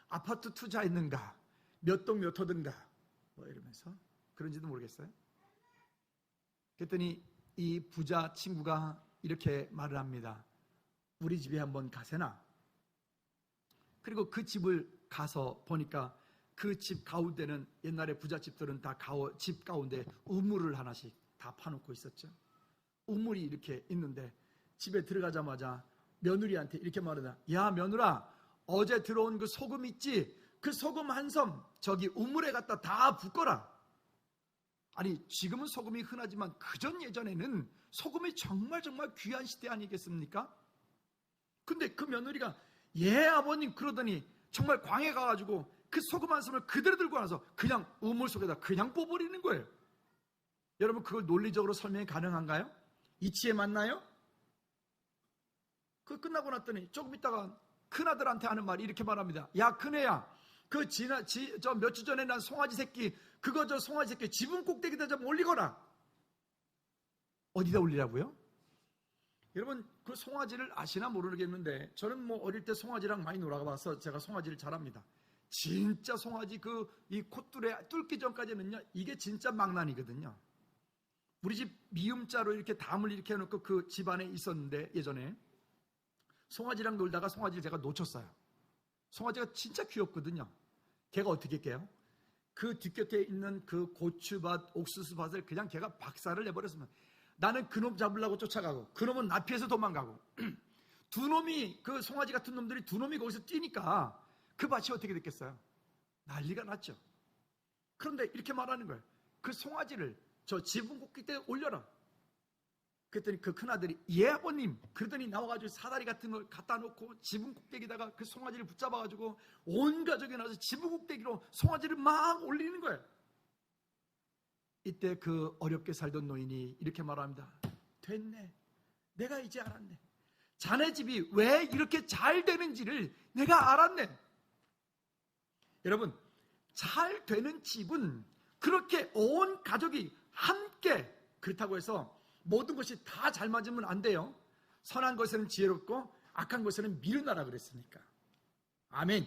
아파트 투자했는가? 몇 동 몇 호든가? 뭐 이러면서, 그런지도 모르겠어요. 그랬더니 이 부자 친구가 이렇게 말을 합니다. 우리 집에 한번 가세나? 그리고 그 집을 가서 보니까 그 집 가운데는, 옛날에 부잣집들은 다 집 가운데 우물을 하나씩 다 파놓고 있었죠. 우물이 이렇게 있는데 집에 들어가자마자 며느리한테 이렇게 말하다. 야, 며느라, 어제 들어온 그 소금 있지? 그 소금 한 섬 저기 우물에 갖다 다 붓거라. 아니, 지금은 소금이 흔하지만 그전 예전에는 소금이 정말 귀한 시대 아니겠습니까? 근데 그 며느리가 예 아버님 그러더니 정말 광에 가가지고 그 소금 한 섬을 그대로 들고 와서 그냥 우물 속에다 그냥 뽑아버리는 거예요. 여러분, 그걸 논리적으로 설명이 가능한가요? 이치에 맞나요? 그 끝나고 났더니 조금 있다가 큰아들한테 하는 말이 이렇게 말합니다. 야, 큰애야, 그 몇 주 전에 난 송아지 새끼, 그거 저 송아지 새끼 지붕 꼭대기다 좀 올리거라. 어디다 올리라고요? 여러분, 그 송아지를 아시나 모르겠는데 저는 뭐 어릴 때 송아지랑 많이 놀아봐서 제가 송아지를 잘 압니다. 진짜 송아지 이 콧줄에 뚫기 전까지는요, 이게 진짜 망난이거든요. 우리 집 미음자로 이렇게 담을 이렇게 해놓고 그 집 안에 있었는데 예전에 송아지랑 놀다가 송아지를 제가 놓쳤어요. 송아지가 진짜 귀엽거든요. 걔가 어떻게 깨요? 그 뒷곁에 있는 그 고추밭, 옥수수밭을 그냥 걔가 박살을 내버렸으면 나는 그놈 잡으려고 쫓아가고 그놈은 나 피해서 도망가고 두 놈이, 그 송아지 같은 놈들이 두 놈이 거기서 뛰니까 그 밭이 어떻게 됐겠어요? 난리가 났죠. 그런데 이렇게 말하는 거예요. 그 송아지를 저 지붕 꼭대기에 올려라. 그랬더니 그 큰아들이 예 아버님, 그러더니 나와가지고 사다리 같은 걸 갖다 놓고 지붕 꼭대기다가 그 송아지를 붙잡아가지고 온 가족이 나와서 지붕 꼭대기로 송아지를 막 올리는 거예요. 이때 그 어렵게 살던 노인이 이렇게 말합니다. 됐네, 내가 이제 알았네. 자네 집이 왜 이렇게 잘 되는지를 내가 알았네. 여러분, 잘 되는 집은 그렇게 온 가족이 함께, 그렇다고 해서 모든 것이 다 잘 맞으면 안 돼요. 선한 것에는 지혜롭고 악한 것에는 미련하라 그랬으니까. 아멘.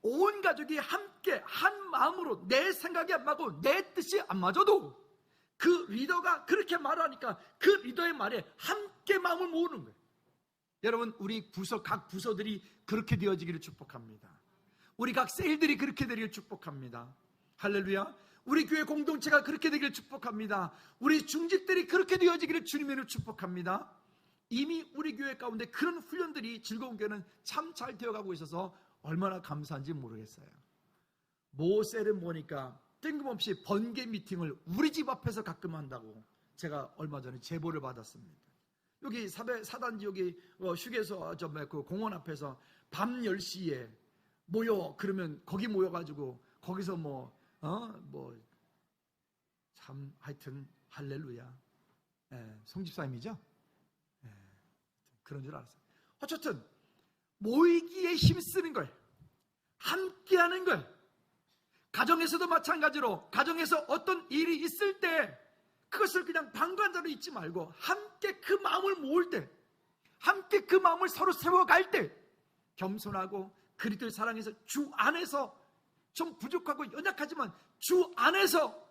온 가족이 함께 한 마음으로 내 생각이 안 맞고 내 뜻이 안 맞아도 그 리더가 그렇게 말하니까 그 리더의 말에 함께 마음을 모으는 거예요. 여러분, 우리 각 부서들이 그렇게 되어지기를 축복합니다. 우리 각 셀들이 그렇게 되기를 축복합니다. 할렐루야. 우리 교회 공동체가 그렇게 되기를 축복합니다. 우리 중직들이 그렇게 되어지기를 주님으로 축복합니다. 이미 우리 교회 가운데 그런 훈련들이 즐거운 교회는 참 잘 되어가고 있어서 얼마나 감사한지 모르겠어요. 모셀은 보니까 뜬금없이 번개 미팅을 우리 집 앞에서 가끔 한다고 제가 얼마 전에 제보를 받았습니다. 여기 사단지 여기 휴게소 그 공원 앞에서 밤 10시에 모여. 그러면 거기 모여가지고 거기서 참 하여튼 할렐루야. 송집사님이죠? 그런 줄 알았어요. 어쨌든 모이기에 힘쓰는 거예요. 함께하는 거예요. 가정에서도 마찬가지로 가정에서 어떤 일이 있을 때 그것을 그냥 방관자로 잊지 말고 함께 그 마음을 모을 때, 함께 그 마음을 서로 세워갈 때 겸손하고 그리스도를 사랑해서 주 안에서 좀 부족하고 연약하지만 주 안에서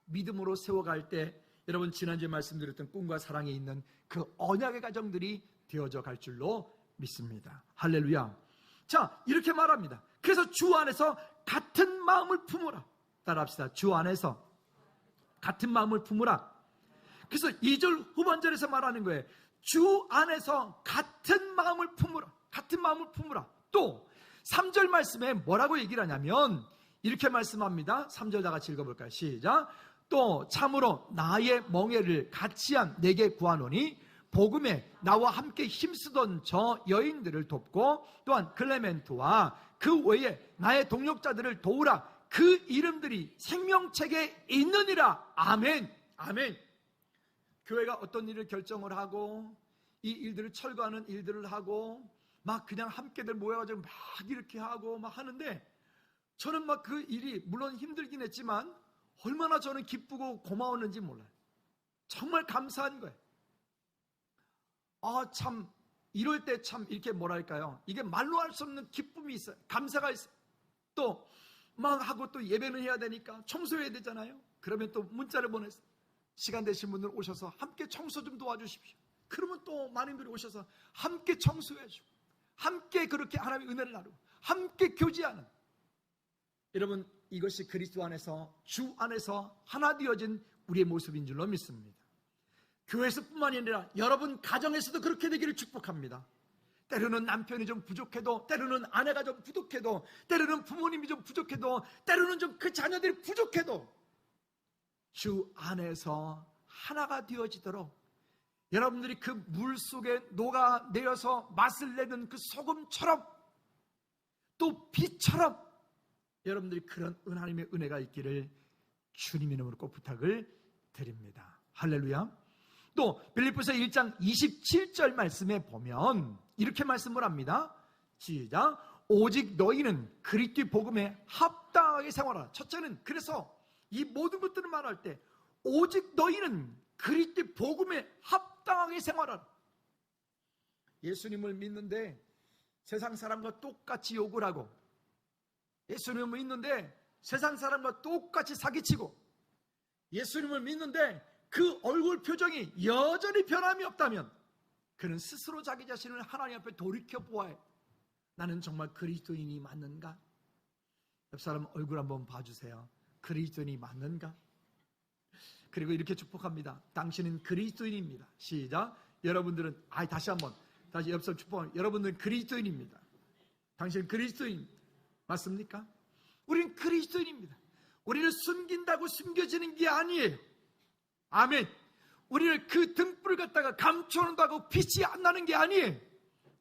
믿음으로 세워갈 때 여러분, 지난주에 말씀드렸던 꿈과 사랑에 있는 그 언약의 가정들이 되어져 갈 줄로 믿습니다. 할렐루야. 자, 이렇게 말합니다. 그래서 주 안에서 같은 마음을 품으라. 따라합시다. 주 안에서 같은 마음을 품으라. 그래서 2절 후반절에서 말하는 거예요. 주 안에서 같은 마음을 품으라. 같은 마음을 품으라. 또 3절 말씀에 뭐라고 얘기를 하냐면 이렇게 말씀합니다. 3절 다 같이 읽어볼까요? 시작. 또 참으로 나의 멍에를 같이한 내게 구하노니 복음에 나와 함께 힘쓰던 저 여인들을 돕고 또한 클레멘트와 그 외에 나의 동역자들을 도우라. 그 이름들이 생명책에 있느니라. 아멘. 아멘. 교회가 어떤 일을 결정을 하고 이 일들을 철거하는 일들을 하고 막 그냥 함께들 모여가지고 막 이렇게 하고 막 하는데 저는 막 그 일이 물론 힘들긴 했지만 얼마나 저는 기쁘고 고마웠는지 몰라요. 정말 감사한 거예요. 참 이럴 때 참 이렇게 뭐랄까요, 이게 말로 할 수 없는 기쁨이 있어요. 감사가 있어요. 또 막 하고 또 예배는 해야 되니까 청소해야 되잖아요. 그러면 또 문자를 보내서 시간 되신 분들 오셔서 함께 청소 좀 도와주십시오. 그러면 또 많은 분들이 오셔서 함께 청소해주고 함께 그렇게 하나님의 은혜를 나누고 함께 교제하는, 여러분, 이것이 그리스도 안에서 주 안에서 하나 되어진 우리의 모습인 줄로 믿습니다. 교회에서뿐만이 아니라 여러분 가정에서도 그렇게 되기를 축복합니다. 때로는 남편이 좀 부족해도, 때로는 아내가 좀 부족해도, 때로는 부모님이 좀 부족해도, 때로는 좀 그 자녀들이 부족해도 주 안에서 하나가 되어지도록 여러분들이 그 물 속에 녹아내려서 맛을 내는 그 소금처럼 또 빛처럼 여러분들이 그런 하나님의 은혜가 있기를 주님 이름으로 꼭 부탁을 드립니다. 할렐루야. 또 빌립보서 1장 27절 말씀에 보면 이렇게 말씀을 합니다. 시작. 오직 너희는 그리스도의 복음에 합당하게 생활하라. 첫째는 그래서 이 모든 것들을 말할 때 오직 너희는 그리스도의 복음에 합당하게 생활하라. 예수님을 믿는데 세상 사람과 똑같이 욕을 하고, 예수님을 믿는데 세상 사람과 똑같이 사기치고, 예수님을 믿는데 그 얼굴 표정이 여전히 변함이 없다면 그는 스스로 자기 자신을 하나님 앞에 돌이켜 보아요. 나는 정말 그리스도인이 맞는가? 옆 사람 얼굴 한번 봐주세요. 그리스도인이 맞는가? 그리고 이렇게 축복합니다. 당신은 그리스도인입니다. 시작. 여러분들은 다시 한번 다시 옆 사람 축복합니다. 여러분들은 그리스도인입니다. 당신은 그리스도인입니다. 맞습니까? 우리는 그리스도인입니다. 우리를 숨긴다고 숨겨지는 게 아니에요. 아멘. 우리를 그 등불을 갖다가 감춰놓는다고 빛이 안 나는 게 아니에요.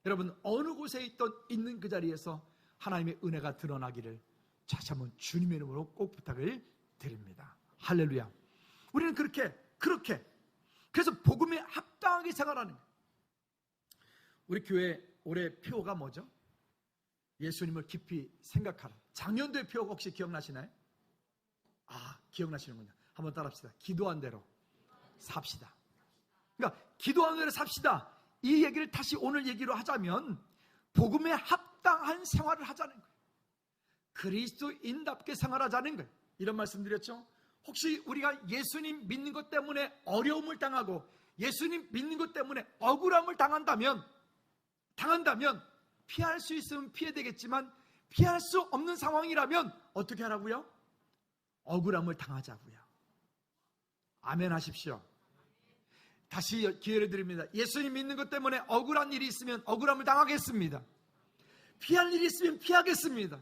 여러분, 어느 곳에 있는 그 자리에서 하나님의 은혜가 드러나기를 다시 한번 주님의 이름으로 꼭 부탁을 드립니다. 할렐루야. 우리는 그렇게 그래서 복음에 합당하게 생활하는 거예요. 우리 교회 올해 표어가 뭐죠? 예수님을 깊이 생각하라. 작년도의 표어가 혹시 기억나시나요? 기억나시는군요. 한번 따라합시다. 기도한 대로 삽시다. 그러니까 기도한 대로 삽시다. 이 얘기를 다시 오늘 얘기로 하자면 복음에 합당한 생활을 하자는 거예요. 그리스도인답게 생활하자는 거예요. 이런 말씀 드렸죠? 혹시 우리가 예수님 믿는 것 때문에 어려움을 당하고 예수님 믿는 것 때문에 억울함을 당한다면 피할 수 있으면 피해야 되겠지만 피할 수 없는 상황이라면 어떻게 하라고요? 억울함을 당하자고요. 아멘 하십시오. 다시 기회를 드립니다. 예수님 믿는 것 때문에 억울한 일이 있으면 억울함을 당하겠습니다. 피할 일이 있으면 피하겠습니다.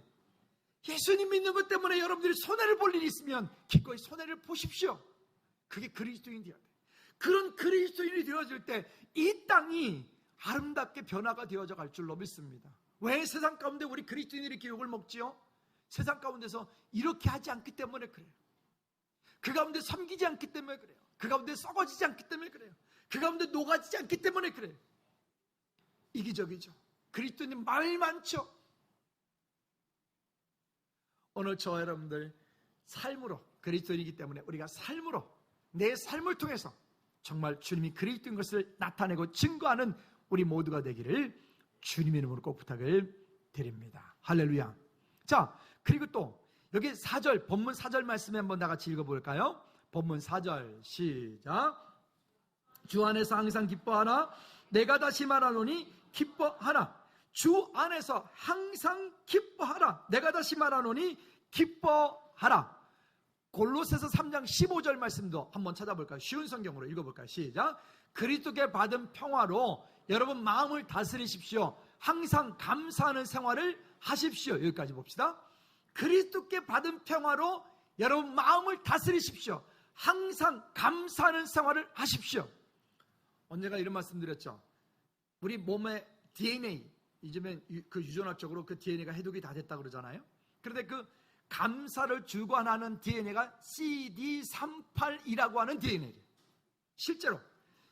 예수님 믿는 것 때문에 여러분들이 손해를 볼 일이 있으면 기꺼이 손해를 보십시오. 그게 그리스도인이 되어야 돼요. 그런 그리스도인이 되어질 때 이 땅이 아름답게 변화가 되어져 갈 줄로 믿습니다. 왜 세상 가운데 우리 그리스도인들이 이렇게 욕을 먹지요? 세상 가운데서 이렇게 하지 않기 때문에 그래요. 그 가운데 섬기지 않기 때문에 그래요. 그 가운데 썩어지지 않기 때문에 그래요. 그 가운데 녹아지지 않기 때문에 그래요. 이기적이죠. 그리스도인 말 많죠. 오늘 저와 여러분들 삶으로, 그리스도인이기 때문에 우리가 삶으로, 내 삶을 통해서 정말 주님이 그리스도인 것을 나타내고 증거하는 우리 모두가 되기를 주님의 이름으로 꼭 부탁을 드립니다. 할렐루야. 자, 그리고 또 여기 4절, 본문 4절 말씀에 한번 다 같이 읽어볼까요? 본문 4절 시작. 주 안에서 항상 기뻐하라. 내가 다시 말하노니 기뻐하라. 주 안에서 항상 기뻐하라. 내가 다시 말하노니 기뻐하라. 골로새서 3장 15절 말씀도 한번 찾아볼까요? 쉬운 성경으로 읽어볼까요? 시작. 그리스도께 받은 평화로 여러분 마음을 다스리십시오. 항상 감사하는 생활을 하십시오. 여기까지 봅시다. 그리스도께 받은 평화로 여러분 마음을 다스리십시오. 항상 감사하는 생활을 하십시오. 언제가 이런 말씀 드렸죠? 우리 몸의 DNA, 이제는 그 유전학적으로 그 DNA가 해독이 다 됐다 그러잖아요. 그런데 그 감사를 주관하는 DNA가 CD38이라고 하는 DNA예요. 실제로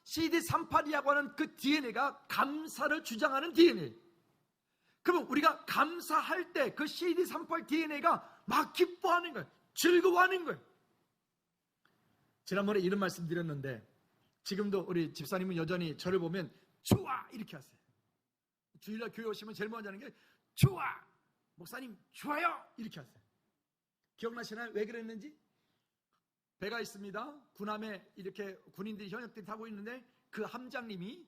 CD38이라고 하는 그 DNA가 감사를 주장하는 DNA. 그러면 우리가 감사할 때 그 CD38 DNA가 막 기뻐하는 거예요. 즐거워하는 거예요. 지난번에 이런 말씀 드렸는데 지금도 우리 집사님은 여전히 저를 보면 좋아 이렇게 하세요. 주일날 교회 오시면 제일 먼저 하는 게 좋아 목사님 좋아요 이렇게 하세요. 기억나시나요? 왜 그랬는지? 배가 있습니다. 군함에 이렇게 군인들이 현역들이 타고 있는데 그 함장님이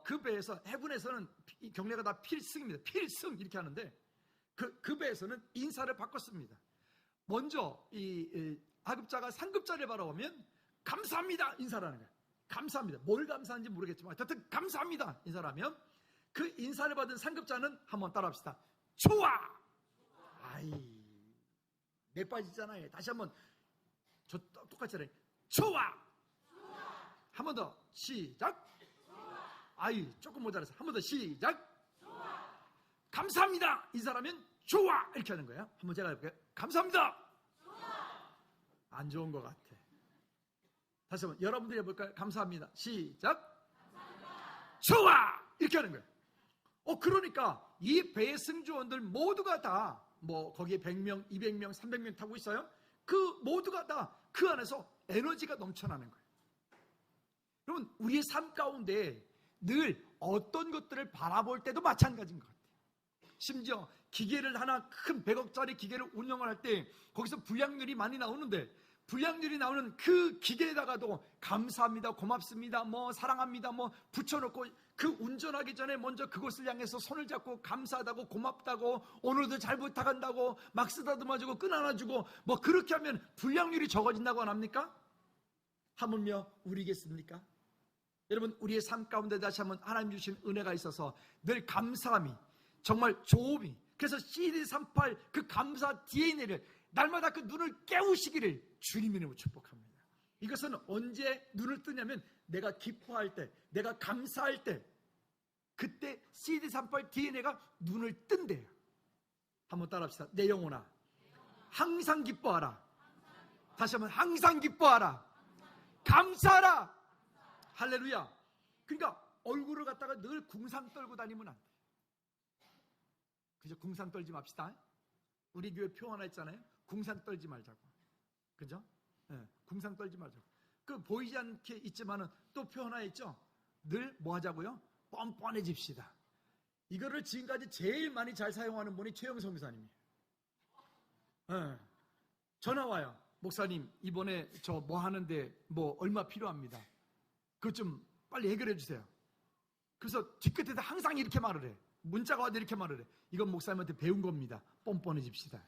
그 배에서 해군에서는 경례가 다 필승입니다. 필승 이렇게 하는데 그 배에서는 인사를 바꿨습니다. 먼저 이 하급자가 상급자를 바라보면 감사합니다 인사를 하는 거예요. 감사합니다. 뭘 감사한지 모르겠지만 하여튼 감사합니다 인사를 하면 그 인사를 받은 상급자는 한번 따라합시다. 좋아! 아이, 내 빠지잖아요. 다시 한번, 저 똑같이 하래. 좋아! 한 번 더, 시작! 아이, 조금 모자라서. 한 번 더, 시작! 감사합니다! 인사라면 좋아! 이렇게 하는 거예요. 한번 제가 해볼게요. 감사합니다! 안 좋은 것 같아. 다시 한번 여러분들이 해볼까요? 감사합니다. 시작! 감사합니다. 좋아! 이렇게 하는 거예요. 그러니까 이 배의 승조원들 모두가 다 거기에 100명, 200명, 300명 타고 있어요. 그 모두가 다 그 안에서 에너지가 넘쳐나는 거예요. 여러분, 우리의 삶 가운데 늘 어떤 것들을 바라볼 때도 마찬가지인 것 같아요. 심지어 기계를 하나 큰 100억짜리 기계를 운영을 할 때 거기서 불량률이 많이 나오는데 불량률이 나오는 그 기계에다가도 감사합니다, 고맙습니다, 사랑합니다, 붙여놓고 그 운전하기 전에 먼저 그것을 향해서 손을 잡고 감사하다고 고맙다고 오늘도 잘 부탁한다고 막 쓰다듬어주고 끈 안아주고 그렇게 하면 불량률이 적어진다고 안 합니까? 하물며 우리겠습니까? 여러분, 우리의 삶 가운데 다시 한번 하나님 주신 은혜가 있어서 늘 감사함이 정말 조음이, 그래서 CD38 그 감사 DNA를 날마다 그 눈을 깨우시기를 주님의 이름으로 축복합니다. 이것은 언제 눈을 뜨냐면 내가 기뻐할 때, 내가 감사할 때, 그때 CD38 DNA가 눈을 뜬대요. 한번 따라합시다. 내 영혼아, 항상 기뻐하라. 다시 한번, 항상 기뻐하라. 감사하라. 할렐루야. 그러니까 얼굴을 갖다가 늘 궁상 떨고 다니면 안 돼. 그죠? 궁상 떨지 맙시다. 우리 교회 표 하나 있잖아요. 궁상 떨지 말자고. 그죠? 네, 궁상 떨지 말자고. 그 보이지 않게 있지만은 또 표 하나 있죠. 늘 뭐 하자고요? 뻔뻔해집시다. 이거를 지금까지 제일 많이 잘 사용하는 분이 최영성 목사님이에요. 네. 전화 와요. 목사님, 이번에 저 뭐 하는데 얼마 필요합니다. 그것 좀 빨리 해결해 주세요. 그래서 뒷끝에서 항상 이렇게 말을 해. 문자가 와도 이렇게 말을 해. 이건 목사님한테 배운 겁니다. 뻔뻔해집시다.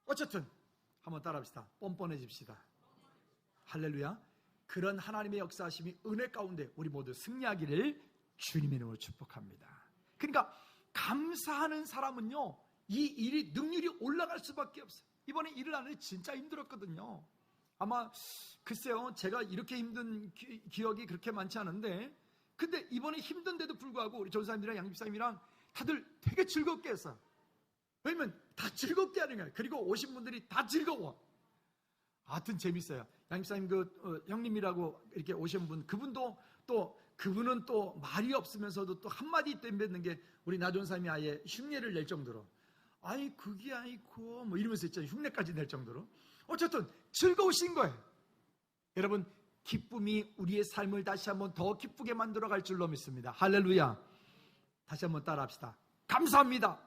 어쨌든 한번 따라합시다. 뻔뻔해집시다. 할렐루야. 그런 하나님의 역사하심이 은혜 가운데 우리 모두 승리하기를 주님의 이름으로 축복합니다. 그러니까 감사하는 사람은요, 이 일이 능률이 올라갈 수밖에 없어요. 이번에 일을 하는데 진짜 힘들었거든요. 아마 글쎄요, 제가 이렇게 힘든 기억이 그렇게 많지 않은데, 근데 이번에 힘든데도 불구하고 우리 전사님이랑 양집사님이랑 다들 되게 즐겁게 했어요. 왜냐면 다 즐겁게 하는 거예요. 그리고 오신 분들이 다 즐거워. 하여튼 재밌어요. 양집사님 형님이라고 이렇게 오신 분, 그분은 또 말이 없으면서도 또 한마디 떼뱉는 게 우리 나전사님이 아예 흉내를 낼 정도로, 아이 그게 아니고 이러면서 있잖아요. 흉내까지 낼 정도로. 어쨌든 즐거우신 거예요. 여러분, 기쁨이 우리의 삶을 다시 한번 더 기쁘게 만들어갈 줄로 믿습니다. 할렐루야. 다시 한번 따라합시다. 감사합니다.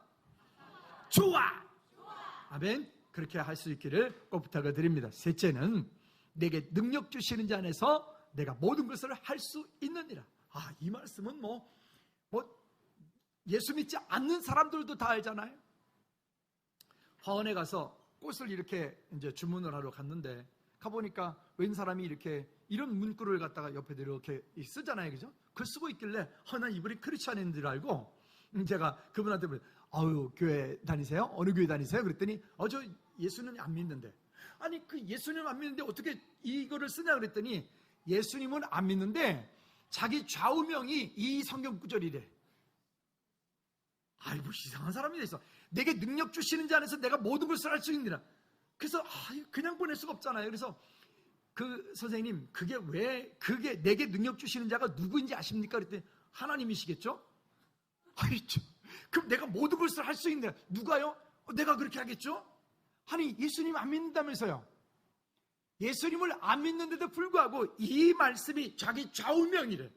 좋아. 아멘. 그렇게 할 수 있기를 꼭 부탁을 드립니다. 셋째는 내게 능력 주시는 자 안에서 내가 모든 것을 할 수 있느니라. 이 말씀은 예수 믿지 않는 사람들도 다 알잖아요. 화원에 가서 꽃을 이렇게 이제 주문을 하러 갔는데 가보니까 웬 사람이 이런 문구를 갖다가 옆에 이렇게 쓰잖아요. 그죠? 그걸 쓰고 있길래 난 이분이 크리스찬인 줄 알고 제가 그분한테 아유, 교회 다니세요? 어느 교회 다니세요? 그랬더니 저 예수는 안 믿는데. 아니, 그 예수님 안 믿는데 어떻게 이거를 쓰냐 그랬더니 예수님은 안 믿는데 자기 좌우명이 이 성경 구절이래. 아이고, 이상한 사람이 됐어. 내게 능력 주시는 자 안에서 내가 모든 것을 할 수 있느니라. 그래서 그냥 보낼 수가 없잖아요. 그래서 그 선생님, 그게 내게 능력 주시는 자가 누구인지 아십니까? 그랬더니 하나님이시겠죠? 그럼 내가 모든 것을 할 수 있느냐? 누가요? 내가 그렇게 하겠죠? 아니, 예수님 안 믿는다면서요. 예수님을 안 믿는데도 불구하고 이 말씀이 자기 좌우명이래.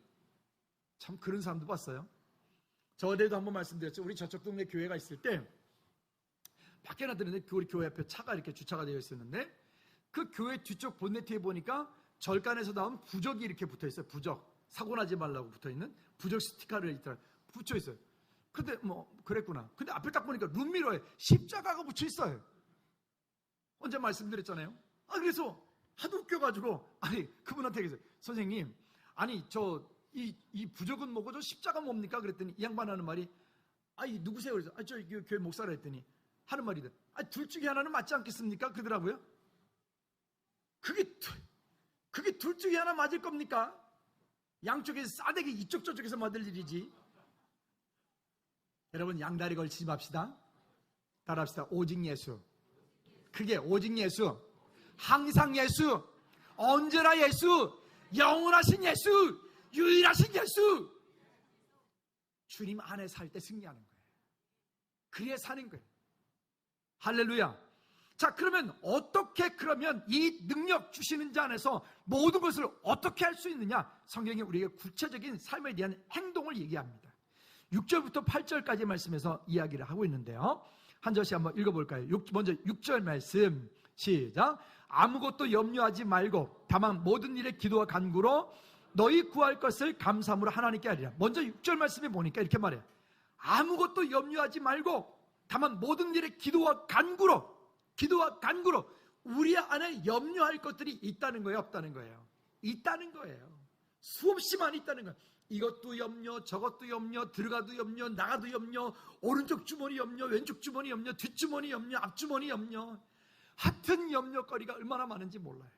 참, 그런 사람도 봤어요. 저 어제도 한번 말씀드렸죠. 우리 저쪽 동네 교회가 있을 때 밖에 놨더니 우리 교회 앞에 차가 이렇게 주차가 되어 있었는데 그 교회 뒤쪽 본네트에 보니까 절간에서 나온 부적이 이렇게 붙어 있어요. 부적. 사고 나지 말라고 붙어 있는 부적 스티커를 붙여 있어요. 근데 그랬구나. 근데 앞에 딱 보니까 룸미러에 십자가가 붙여 있어요. 언제 말씀드렸잖아요. 그래서 하도 웃겨가지고 그분한테 얘기했어요. 선생님, 아니 저 이 부적은 뭐고 저 십자가 뭡니까? 그랬더니 이 양반 하는 말이 아이 누구세요? 그래서 저 교회 목사라 했더니 하는 말이 둘 중에 하나는 맞지 않겠습니까? 그러더라고요. 그게 둘 중에 하나 맞을 겁니까? 양쪽에서 싸대기 이쪽 저쪽에서 맞을 일이지. 여러분 양다리 걸치지 맙시다. 따라합시다. 오직 예수. 그게 오직 예수, 항상 예수, 언제나 예수, 영원하신 예수, 유일하신 예수. 주님 안에 살 때 승리하는 거예요. 그래야 사는 거예요. 할렐루야. 자, 그러면 이 능력 주시는 자 안에서 모든 것을 어떻게 할 수 있느냐? 성경이 우리에게 구체적인 삶에 대한 행동을 얘기합니다. 6절부터 8절까지 말씀에서 이야기를 하고 있는데요. 한 절씩 한번 읽어볼까요? 먼저 6절 말씀 시작. 아무것도 염려하지 말고 다만 모든 일에 기도와 간구로 너희 구할 것을 감사함으로 하나님께 하리라. 먼저 6절 말씀에 보니까 이렇게 말해요. 아무것도 염려하지 말고 다만 모든 일에 기도와 간구로 우리 안에 염려할 것들이 있다는 거예요, 없다는 거예요? 있다는 거예요. 수없이 많이 있다는 거예요. 이것도 염려, 저것도 염려, 들어가도 염려, 나가도 염려, 오른쪽 주머니 염려, 왼쪽 주머니 염려, 뒷주머니 염려, 앞주머니 염려. 하여튼 염려거리가 얼마나 많은지 몰라요.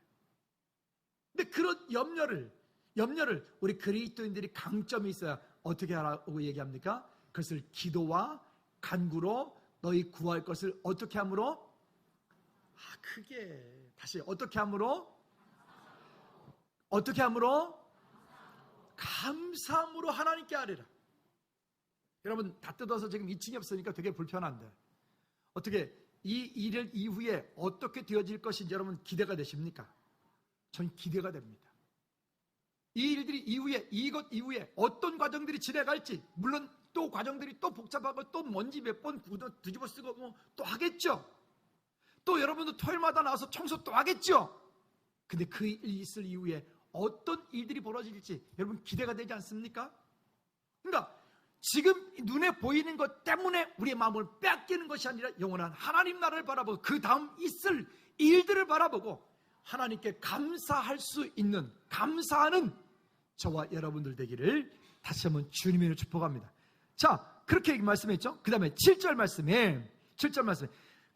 근데 그런 염려를 우리 그리스도인들이 강점이 있어야 어떻게 하라고 얘기합니까? 그것을 기도와 간구로 너희 구할 것을 어떻게 함으로? 크게 다시 어떻게 함으로? 감사함으로 하나님께 하리라. 여러분 다 뜯어서 지금 2층이 없으니까 되게 불편한데 어떻게 이 일 이후에 어떻게 되어질 것인지 여러분 기대가 되십니까? 전 기대가 됩니다. 이 일들이 이것 이후에 어떤 과정들이 지나갈지, 물론 또 과정들이 또 복잡하고 또 먼지 몇 번 뒤집어 쓰고 또 하겠죠. 또 여러분도 토요일마다 나와서 청소 또 하겠죠. 근데 그 일이 있을 이후에 어떤 일들이 벌어질지 여러분 기대가 되지 않습니까? 그러니까 지금 눈에 보이는 것 때문에 우리의 마음을 빼앗기는 것이 아니라 영원한 하나님 나라를 바라보고 그 다음 있을 일들을 바라보고 하나님께 감사할 수 있는, 감사하는 저와 여러분들 되기를 다시 한번 주님의 이름으로 축복합니다. 자, 그렇게 말씀했죠. 그 다음에 7절 말씀에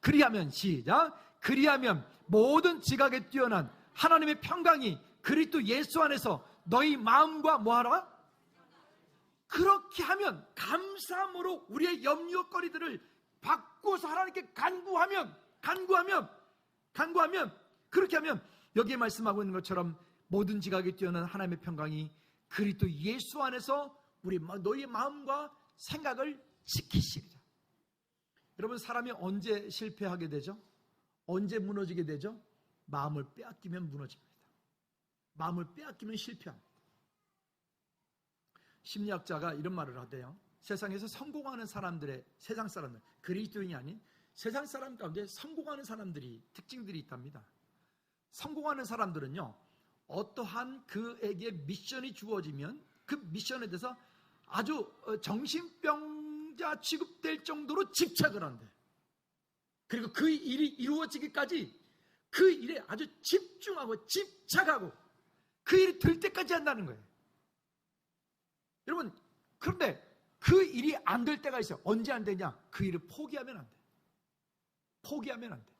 그리하면 시작. 그리하면 모든 지각에 뛰어난 하나님의 평강이 그리스도 예수 안에서 너희 마음과 뭐하라? 그렇게 하면, 감사함으로 우리의 염려거리들을 바꾸어서 하나님께 간구하면 그렇게 하면 여기에 말씀하고 있는 것처럼 모든 지각에 뛰어난 하나님의 평강이 그리스도 예수 안에서 너희의 마음과 생각을 지키시리라. 여러분 사람이 언제 실패하게 되죠? 언제 무너지게 되죠? 마음을 빼앗기면 무너집니다. 마음을 빼앗기면 실패합니다. 심리학자가 이런 말을 하대요. 세상에서 성공하는 사람들의, 세상 사람들, 그리스도인이 아닌 세상 사람 가운데 성공하는 사람들이 특징들이 있답니다. 성공하는 사람들은요, 어떠한 그에게 미션이 주어지면 그 미션에 대해서 아주 정신병자 취급될 정도로 집착을 한대. 그리고 그 일이 이루어지기까지 그 일에 아주 집중하고 집착하고 그 일이 될 때까지 한다는 거예요. 여러분, 그런데 그 일이 안 될 때가 있어요. 언제 안 되냐? 그 일을 포기하면 안 돼. 포기하면 안 돼.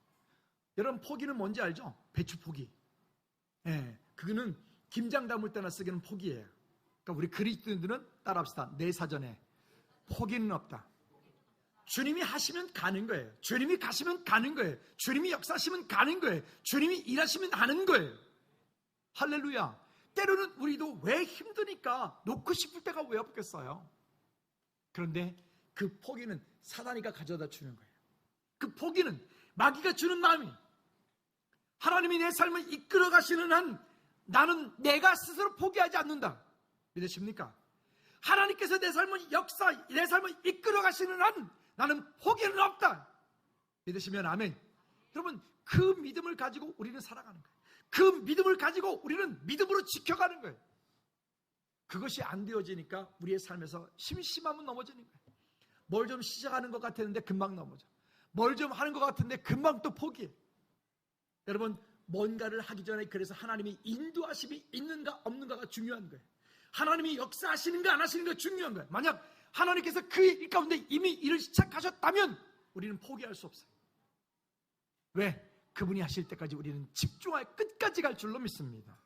여러분, 포기는 뭔지 알죠? 배추 포기. 예, 그거는 김장 담을 때나 쓰기는 포기예요. 그러니까 우리 그리스도인들은 따라합시다. 내 사전에 포기는 없다. 주님이 하시면 가는 거예요. 주님이 가시면 가는 거예요. 주님이 역사하시면 가는 거예요. 주님이 일하시면 하는 거예요. 할렐루야. 때로는 우리도 왜 힘드니까 놓고 싶을 때가 왜 없겠어요? 그런데 그 포기는 사단이가 가져다 주는 거예요. 그 포기는 마귀가 주는 마음이, 하나님이 내 삶을 이끌어 가시는 한 나는 내가 스스로 포기하지 않는다. 믿으십니까? 하나님께서 내 삶을 내 삶을 이끌어 가시는 한 나는 포기는 없다. 믿으시면 아멘. 여러분, 그 믿음을 가지고 우리는 살아가는 거예요. 그 믿음을 가지고 우리는 믿음으로 지켜가는 거예요. 그것이 안 되어지니까 우리의 삶에서 심심하면 넘어지는 거예요. 뭘 좀 시작하는 것 같았는데 금방 넘어져. 뭘 좀 하는 것 같은데 금방 또 포기해. 여러분, 뭔가를 하기 전에 그래서 하나님이 인도하심이 있는가 없는가가 중요한 거예요. 하나님이 역사하시는가 안 하시는가 중요한 거예요. 만약 하나님께서 그 일 가운데 이미 일을 시작하셨다면 우리는 포기할 수 없어요. 왜? 그분이 하실 때까지 우리는 집중하여 끝까지 갈 줄로 믿습니다.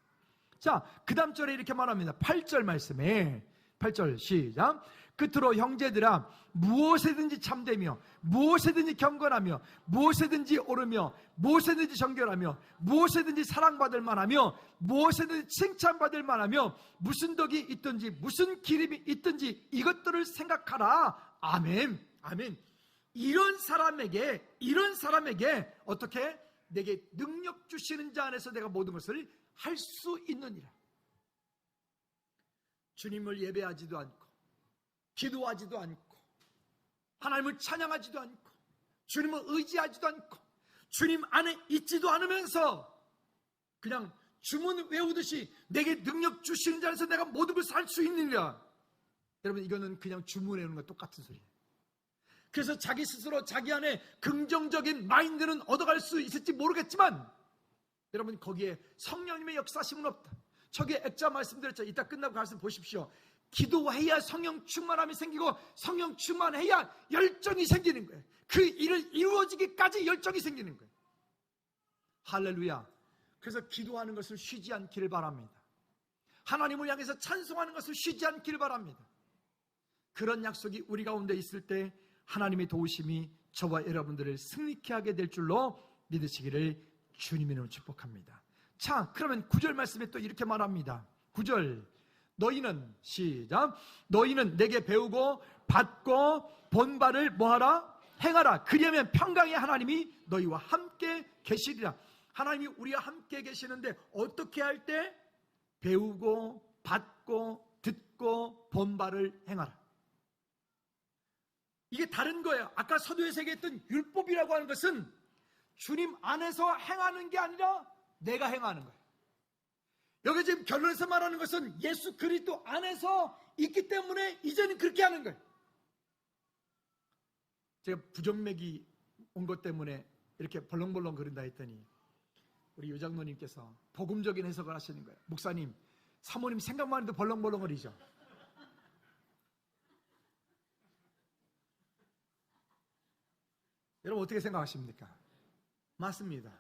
자, 그 다음 절에 이렇게 말합니다. 8절 말씀에 8절 시작. 끝으로 형제들아, 무엇에든지 참되며 무엇에든지 경건하며 무엇에든지 옳으며 무엇에든지 정결하며 무엇에든지 사랑받을 만하며 무엇에든지 칭찬받을 만하며 무슨 덕이 있든지 무슨 기름이 있든지 이것들을 생각하라. 아멘. 아멘. 이런 사람에게 어떻게? 내게 능력 주시는 자 안에서 내가 모든 것을 할 수 있느니라. 주님을 예배하지도 않고 기도하지도 않고 하나님을 찬양하지도 않고 주님을 의지하지도 않고 주님 안에 있지도 않으면서 그냥 주문 외우듯이 내게 능력 주시는 자 안에서 내가 모든 것을 할 수 있느니라. 여러분, 이거는 그냥 주문 외우는 것 똑같은 소리예요. 그래서 자기 스스로 자기 안에 긍정적인 마인드는 얻어갈 수 있을지 모르겠지만 여러분, 거기에 성령님의 역사심은 없다. 저기에 액자 말씀드렸죠. 이따 끝나고 가서 보십시오. 기도해야 성령 충만함이 생기고 성령 충만해야 열정이 생기는 거예요. 그 일을 이루어지기까지 열정이 생기는 거예요. 할렐루야. 그래서 기도하는 것을 쉬지 않기를 바랍니다. 하나님을 향해서 찬송하는 것을 쉬지 않기를 바랍니다. 그런 약속이 우리 가운데 있을 때 하나님의 도우심이 저와 여러분들을 승리케 하게 될 줄로 믿으시기를 주님의 이름으로 축복합니다. 자, 그러면 9절 말씀에 또 이렇게 말합니다. 9절, 너희는 시작, 너희는 내게 배우고 받고 본바를 뭐하라? 행하라. 그리하면 평강의 하나님이 너희와 함께 계시리라. 하나님이 우리와 함께 계시는데 어떻게 할 때? 배우고 받고 듣고 본바를 행하라. 이게 다른 거예요. 아까 서두에서 얘기했던 율법이라고 하는 것은 주님 안에서 행하는 게 아니라 내가 행하는 거예요. 여기 지금 결론에서 말하는 것은 예수 그리스도 안에서 있기 때문에 이제는 그렇게 하는 거예요. 제가 부정맥이 온 것 때문에 이렇게 벌렁벌렁 거린다 했더니 우리 요장로님께서 복음적인 해석을 하시는 거예요. 목사님, 사모님 생각만 해도 벌렁벌렁 거리죠. 여러분 어떻게 생각하십니까? 맞습니다.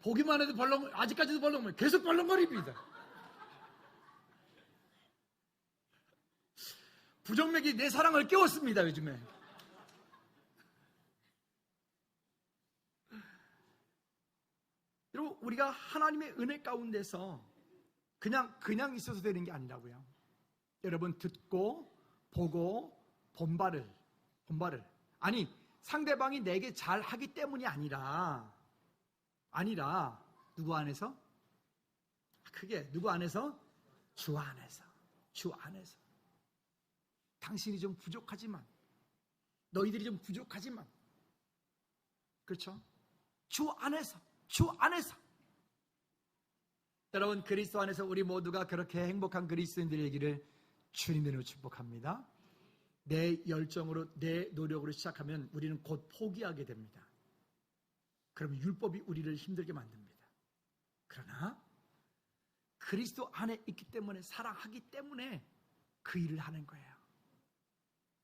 보기만 해도 아직까지도 벌렁거려. 계속 벌렁거립니다. 부정맥이 내 사랑을 깨웠습니다, 요즘에. 여러분, 우리가 하나님의 은혜 가운데서 그냥 있어서 되는 게 아니라고요. 여러분, 듣고, 보고, 본바를. 아니, 상대방이 내게 잘 하기 때문이 아니라 누구 안에서? 크게 누구 안에서? 주 안에서. 당신이 좀 부족하지만, 너희들이 좀 부족하지만, 그렇죠? 주 안에서. 여러분, 그리스도 안에서 우리 모두가 그렇게 행복한 그리스도인들이 되기를 주님으로 축복합니다. 내 열정으로, 내 노력으로 시작하면 우리는 곧 포기하게 됩니다. 그러면 율법이 우리를 힘들게 만듭니다. 그러나 그리스도 안에 있기 때문에, 사랑하기 때문에 그 일을 하는 거예요.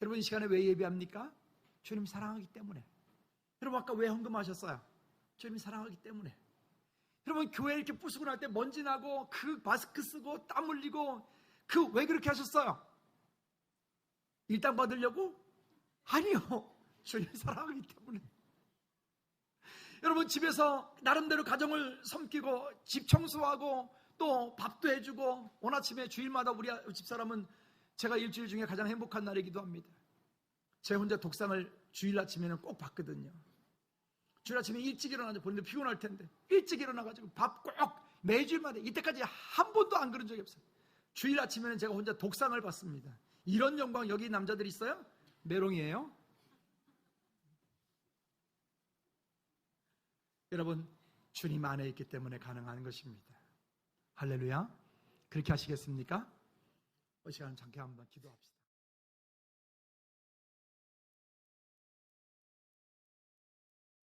여러분, 이 시간에 왜 예배합니까? 주님 사랑하기 때문에. 여러분, 아까 왜 헌금하셨어요? 주님 사랑하기 때문에. 여러분, 교회 이렇게 부수고 날 때 먼지 나고 그 마스크 쓰고 땀 흘리고 왜 그렇게 하셨어요? 일당 받으려고? 아니요. 주님 사랑하기 때문에. 여러분, 집에서 나름대로 가정을 섬기고 집 청소하고 또 밥도 해주고 오늘 아침에 주일마다 우리 집사람은 제가 일주일 중에 가장 행복한 날이기도 합니다. 제 혼자 독상을 주일 아침에는 꼭 받거든요. 주일 아침에 일찍 일어나서 보는데 피곤할 텐데 일찍 일어나가지고 밥 꼭 매주일마다 이때까지 한 번도 안 그런 적이 없어요. 주일 아침에는 제가 혼자 독상을 받습니다. 이런 영광 여기 남자들 있어요? 메롱이에요? 여러분, 주님 안에 있기 때문에 가능한 것입니다. 할렐루야. 그렇게 하시겠습니까? 이 시간 잠깐 한번 기도합시다.